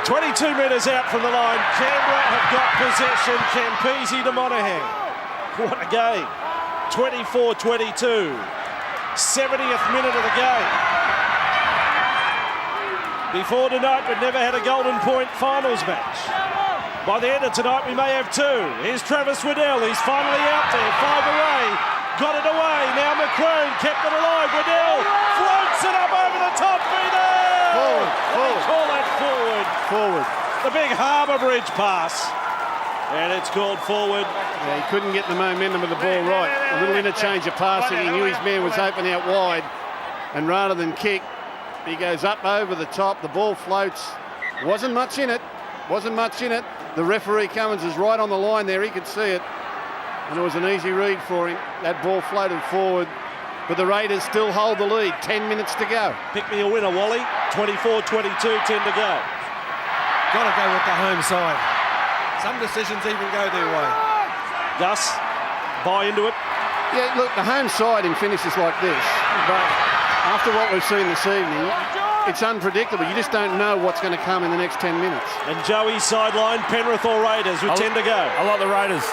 22 metres out from the line. Canberra have got possession. Campese to Monaghan. What a game. 24-22. 70th minute of the game. Before tonight, we'd never had a Golden Point finals match. By the end of tonight, we may have 2. Here's Travis Waddell. He's finally out there. 5 away. Got it away. Now McCrone kept it alive. Waddell floats it up over the top. Vidal! Forward, forward. Call that forward. Forward. The big Harbour Bridge pass. And it's called forward. Yeah, he couldn't get the momentum of the ball right. A little interchange of passing. He knew his man was open out wide. And rather than kick, he goes up over the top. The ball floats. Wasn't much in it. Wasn't much in it. The referee Cummins is right on the line there. He could see it. And it was an easy read for him. That ball floated forward. But the Raiders still hold the lead. 10 minutes to go. Pick me a winner, Wally. 24-22, 10 to go. Got to go with the home side. Some decisions even go their way. Gus, buy into it. Yeah, look, the home side in finishes like this. But after what we've seen this evening, it's unpredictable. You just don't know what's going to come in the next 10 minutes. And Joey's sideline, Penrith or Raiders with 10 to go. I like the Raiders.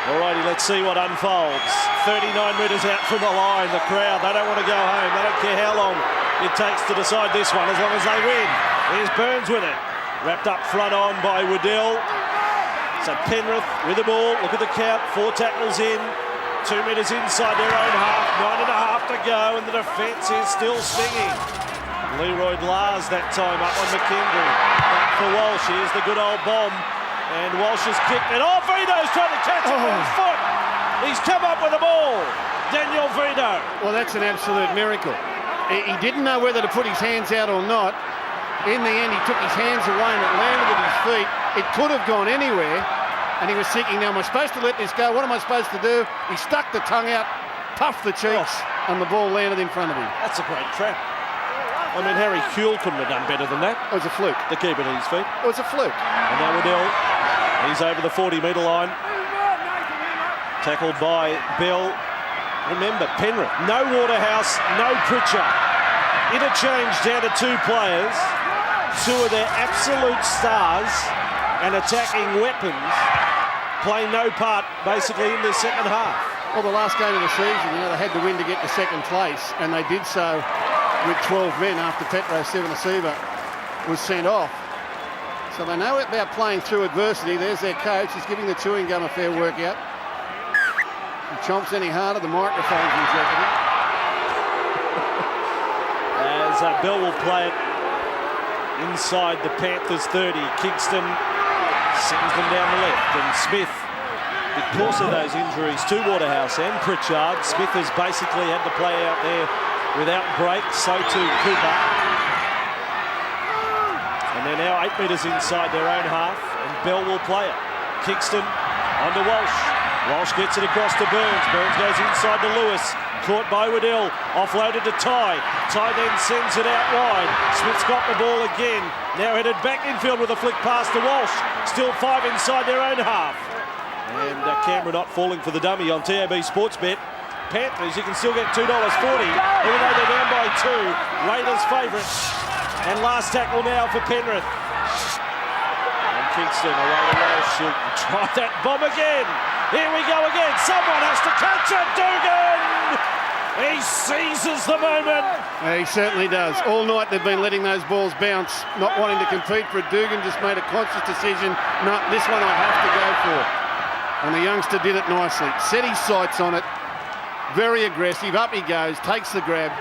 Alrighty, let's see what unfolds. 39 metres out from the line. The crowd, they don't want to go home. They don't care how long it takes to decide this one, as long as they win. Here's Burns with it. Wrapped up front on by Waddell. So Penrith with the ball. Look at the count. 4 tackles in. 2 metres inside their own half. 9.5 to go, and the defence is still stinging. Leroy Lars that time up on McKendry. Back for Walsh. Here's the good old bomb. And Walsh has kicked it off. Vito's trying to catch it with his foot. He's come up with the ball. Daniel Vito. Well, that's an absolute miracle. He didn't know whether to put his hands out or not. In the end, he took his hands away and it landed at his feet. It could have gone anywhere. And he was thinking, now am I supposed to let this go? What am I supposed to do? He stuck the tongue out, puffed the cheeks, and the ball landed in front of him. That's a great trap. I mean, Harry Kuehl couldn't have done better than that. It was a fluke. To keep it at his feet. It was a fluke. And now Waddell, he's over the 40-metre line. Tackled by Bell. Remember, Penrith, no Waterhouse, no Pritchard. Interchange down to two players. Two of their absolute stars and attacking weapons play no part, basically, in the second half. Well, the last game of the season, they had to win to get to second place, and they did so with 12 men after Petro Civoniceva was sent off. So they know about playing through adversity. There's their coach. He's giving the chewing gum a fair workout. If he chomps any harder, the microphone's in jeopardy. As Bell will play it inside the Panthers 30. Kingston sends them down the left, and Smith, because of those injuries to Waterhouse and Pritchard, Smith has basically had to play out there without break, so too Cooper. And they're now 8 metres inside their own half, and Bell will play it. Kingston onto Walsh. Walsh gets it across to Burns. Burns goes inside to Lewis. Caught by Waddell. Offloaded to Ty. Ty then sends it out wide. Smith's got the ball again. Now headed back infield with a flick pass to Walsh. Still 5 inside their own half. And Canberra not falling for the dummy on TAB Sportsbet. Panthers, you can still get $2.40, even though they're down by 2. Raiders favourite. And last tackle now for Penrith. And Kingston away to Walsh. She'll try that bomb again. Here we go again. Someone has to catch it. Dugan! He seizes the moment. Yeah, he certainly does. All night they've been letting those balls bounce, not wanting to compete for it. Dugan just made a conscious decision. No, this one I have to go for. And the youngster did it nicely. Set his sights on it. Very aggressive. Up he goes. Takes the grab.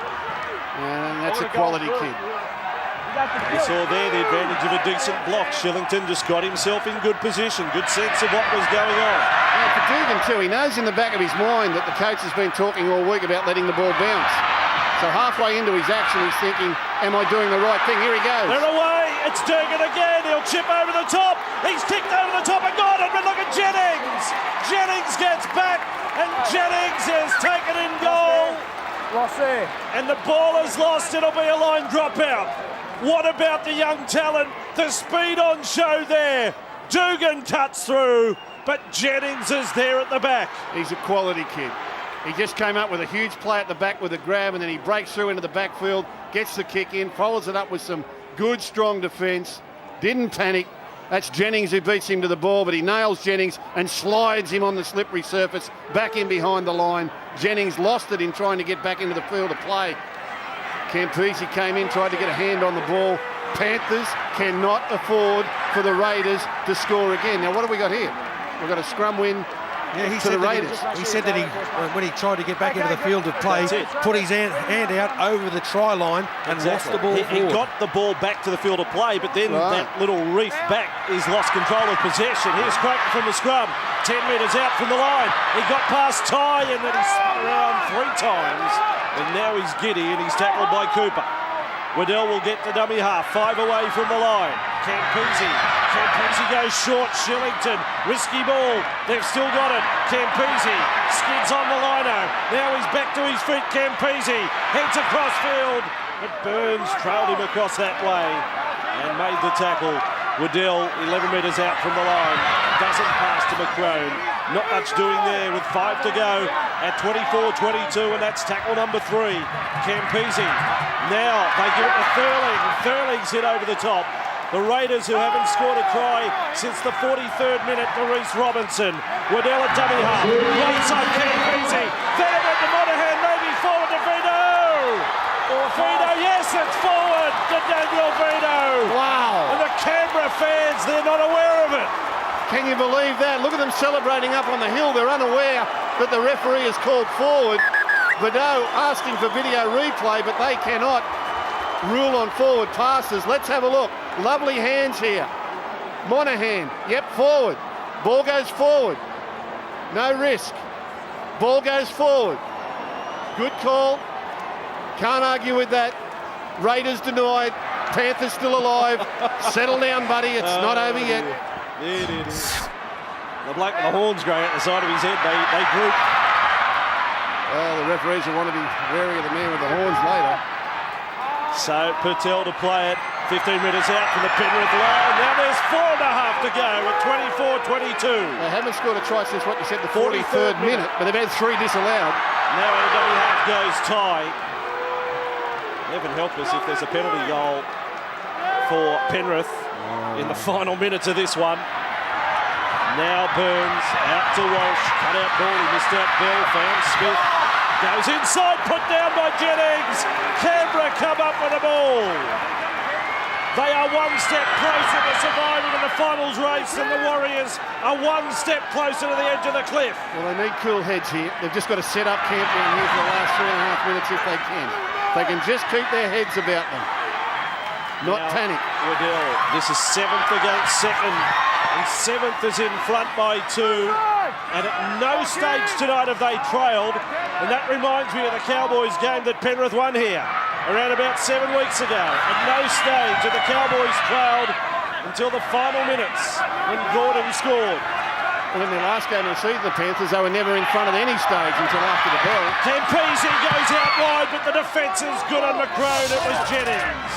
And that's a quality kid. We saw there the advantage of a decent block. Shillington just got himself in good position. Good sense of what was going on. Yeah, for Dugan too, he knows in the back of his mind that the coach has been talking all week about letting the ball bounce. So halfway into his action, he's thinking, am I doing the right thing? Here he goes. They're away. It's Dugan again. He'll chip over the top. He's ticked over the top and got it. But look at Jennings. Jennings gets back, and Jennings is taken in goal. Lost there. And the ball is lost. It'll be a line dropout. What about the young talent? The speed on show there. Dugan cuts through, but Jennings is there at the back. He's a quality kid. He just came up with a huge play at the back with a grab, and then he breaks through into the backfield, gets the kick in, follows it up with some good, strong defence. Didn't panic. That's Jennings who beats him to the ball, but he nails Jennings and slides him on the slippery surface back in behind the line. Jennings lost it in trying to get back into the field of play. Campese came in, tried to get a hand on the ball. Panthers cannot afford for the Raiders to score again. Now, what have we got here? We've got a scrum win to the Raiders. He said that when he tried to get back into the field of play, put his hand out over the try line and lost the ball He got the ball back to the field of play, but then that little reef back, he's lost control of possession. Here's Creighton from the scrum, 10 metres out from the line. He got past Ty and then he spun around 3 times. And now he's giddy and he's tackled by Cooper. Waddell will get the dummy half, 5 away from the line. Campese goes short. Shillington, risky ball. They've still got it. Campese skids on the lino. Now he's back to his feet. Campese heads across field, but Burns trailed him across that way and made the tackle. Waddell, 11 metres out from the line, doesn't pass to McCrone. Not much doing there with 5 to go at 24-22, and that's tackle number 3. Campese. Now they give it to Thurling. Thurling's hit over the top. The Raiders, who haven't scored a try since the 43rd minute, to Reece Robinson. Waddell at dummy half. Right side Campese. There to Monahan, maybe forward to Vito. Vito, yes, it's forward to Daniel Vito. Wow. And the Canberra fans, they're not aware of it. Can you believe that? Look at them celebrating up on the hill. They're unaware that the referee has called forward. Vito asking for video replay, but they cannot rule on forward passes. Let's have a look. Lovely hands here. Monahan, yep, forward. Ball goes forward. No risk. Ball goes forward. Good call. Can't argue with that. Raiders denied. Panthers still alive. Settle down, buddy. It's not over yet. It is. The bloke with the horns growing out the side of his head, they group. Well, the referees will want to be wary of the man with the horns later. So Patel to play it. 15 metres out from the Penrith line. Now there's 4.5 to go at 24-22. They haven't scored a try since what you said, the 43rd minute, but they've had 3 disallowed. Now AW half goes tie. Heaven help us if there's a penalty goal for Penrith in the final minutes of this one. Now Burns out to Walsh. Cut out ball. He missed out Bell. Found Smith. Goes inside. Put down by Jennings. Canberra come up with the ball. They are one step closer to surviving in the finals race, and the Warriors are one step closer to the edge of the cliff. Well, they need cool heads here. They've just got to set up camp down here for the last 3.5 minutes if they can. They can just keep their heads about them. Not Now, panic. Waddell, this is 7th against 2nd, and 7th is in front by 2. And at no stage tonight have they trailed, and that reminds me of the Cowboys game that Penrith won here around about 7 weeks ago. At no stage have the Cowboys trailed until the final minutes when Gordon scored. Well, in their last game of the season, the Panthers, they were never in front at any stage until after the bell. Campese goes out wide, but the defence is good on McCrone. It was Jennings.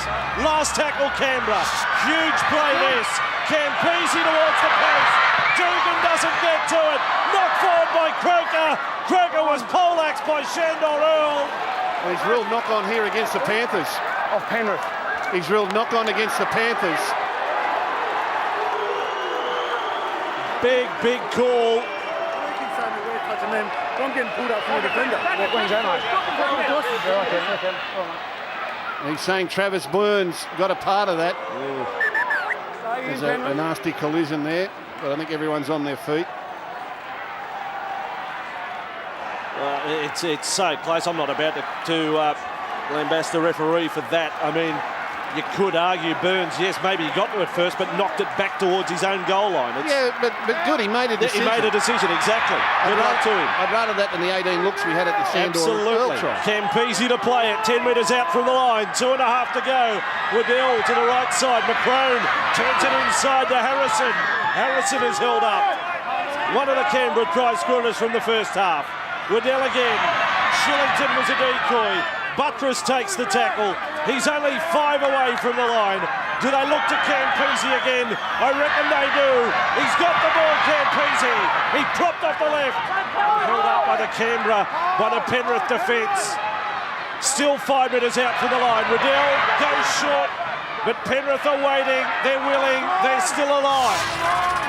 Last tackle, Canberra. Huge play this. Campese towards the post. Dugan doesn't get to it. Knocked forward by Croker. Croker was poleaxed by Shandor Earl. Well, he's ruled knock-on here against the Panthers. Off Penrith. He's ruled knock-on against the Panthers. Big call. I'm getting pulled up from the defender. When's that, mate? He's saying Travis Burns got a part of that. There's a nasty collision there, but I think everyone's on their feet. It's so close. I'm not about to lambast the referee for that. I mean, you could argue Burns, yes, maybe he got to it first, but knocked it back towards his own goal line. Yeah, but good, he made a decision. He made a decision, exactly. Good luck to him. I'd rather that than the 18 looks we had at the Shandor Absolutely. try. Campese to play it, 10 metres out from the line, 2.5 to go. Waddell to the right side, McCrone turns it inside to Harrison. Harrison is held up. One of the Canberra try scorers from the first half. Waddell again. Shillington was a decoy. Buttress takes the tackle. He's only 5 away from the line. Do they look to Campese again? I reckon they do. He's got the ball, Campese. He propped off the left. Held up by the Canberra, by the Penrith defence. Still 5 metres out from the line. Waddell goes short, but Penrith are waiting. They're willing. They're still alive.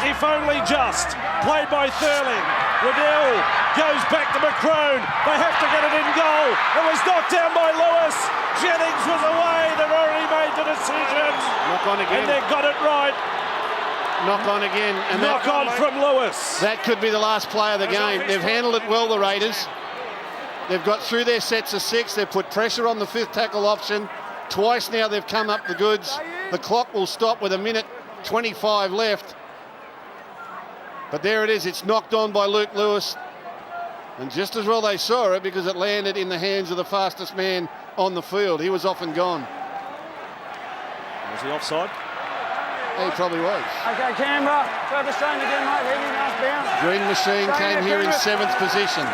If only just. Played by Thurling. Waddell goes back to McCrone. They have to get it in goal. It was knocked down by Lewis. Jennings was away. They've already made the decision. Knock on again. And they got it right. Knock on again. And Knock on from Lewis. That could be the last play of the game. They've handled it well, the Raiders. They've got through their sets of 6. They've put pressure on the 5th tackle option. Twice now they've come up the goods. The clock will stop with 1:25 left. But there it is. It's knocked on by Luke Lewis. And just as well they saw it because it landed in the hands of the fastest man on the field. He was off and gone. Was he offside? He probably was. Okay, Canberra. Travis Stone again, mate. Heavy enough bounce. Green Machine came here in 7th position.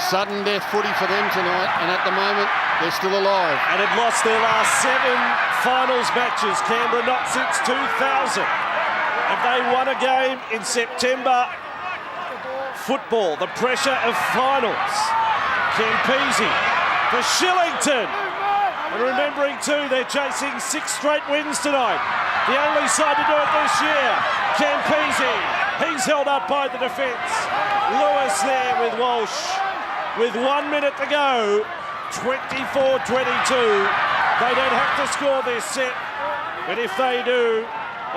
Sudden death footy for them tonight, and at the moment they're still alive. And had lost their last 7 finals matches. Canberra not since 2000. Have they won a game in September? Football, the pressure of finals. Campese for Shillington. And remembering too, they're chasing 6 straight wins tonight. The only side to do it this year. Campese, he's held up by the defence. Lewis there with Walsh. With 1 minute to go, 24-22. They don't have to score this set, but if they do,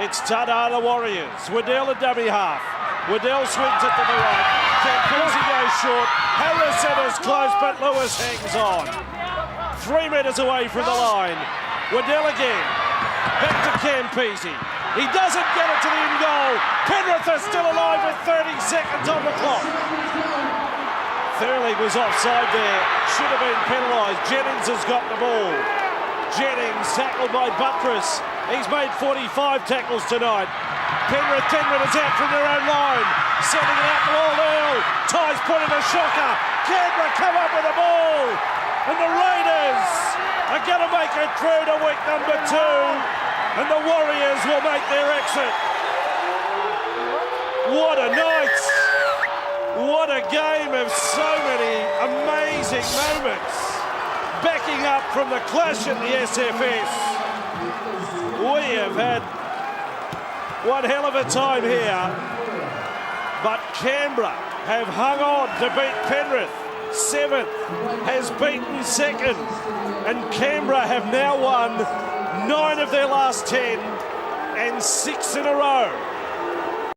it's ta-da the Warriors. Waddell a dummy half. Waddell swings it to the right. Campese goes short. Harrison is close, but Lewis hangs on. 3 metres away from the line. Waddell again. Back to Campese. He doesn't get it to the in goal. Penrith are still alive with 30 seconds on the clock. Thurling was offside there. Should have been penalised. Jennings has got the ball. Jennings tackled by Buttress. He's made 45 tackles tonight. Penrith 10 minutes out from their own line. Sending it out to All Earl. Ty's put in a shocker. Canberra come up with the ball. And the Raiders are going to make it through to week number 2. And the Warriors will make their exit. What a night. What a game of so many amazing moments. Backing up from the clash at the SFS. We have had one hell of a time here, but Canberra have hung on to beat Penrith. 7th has beaten 2nd, and Canberra have now won 9 of their last 10 and 6 in a row.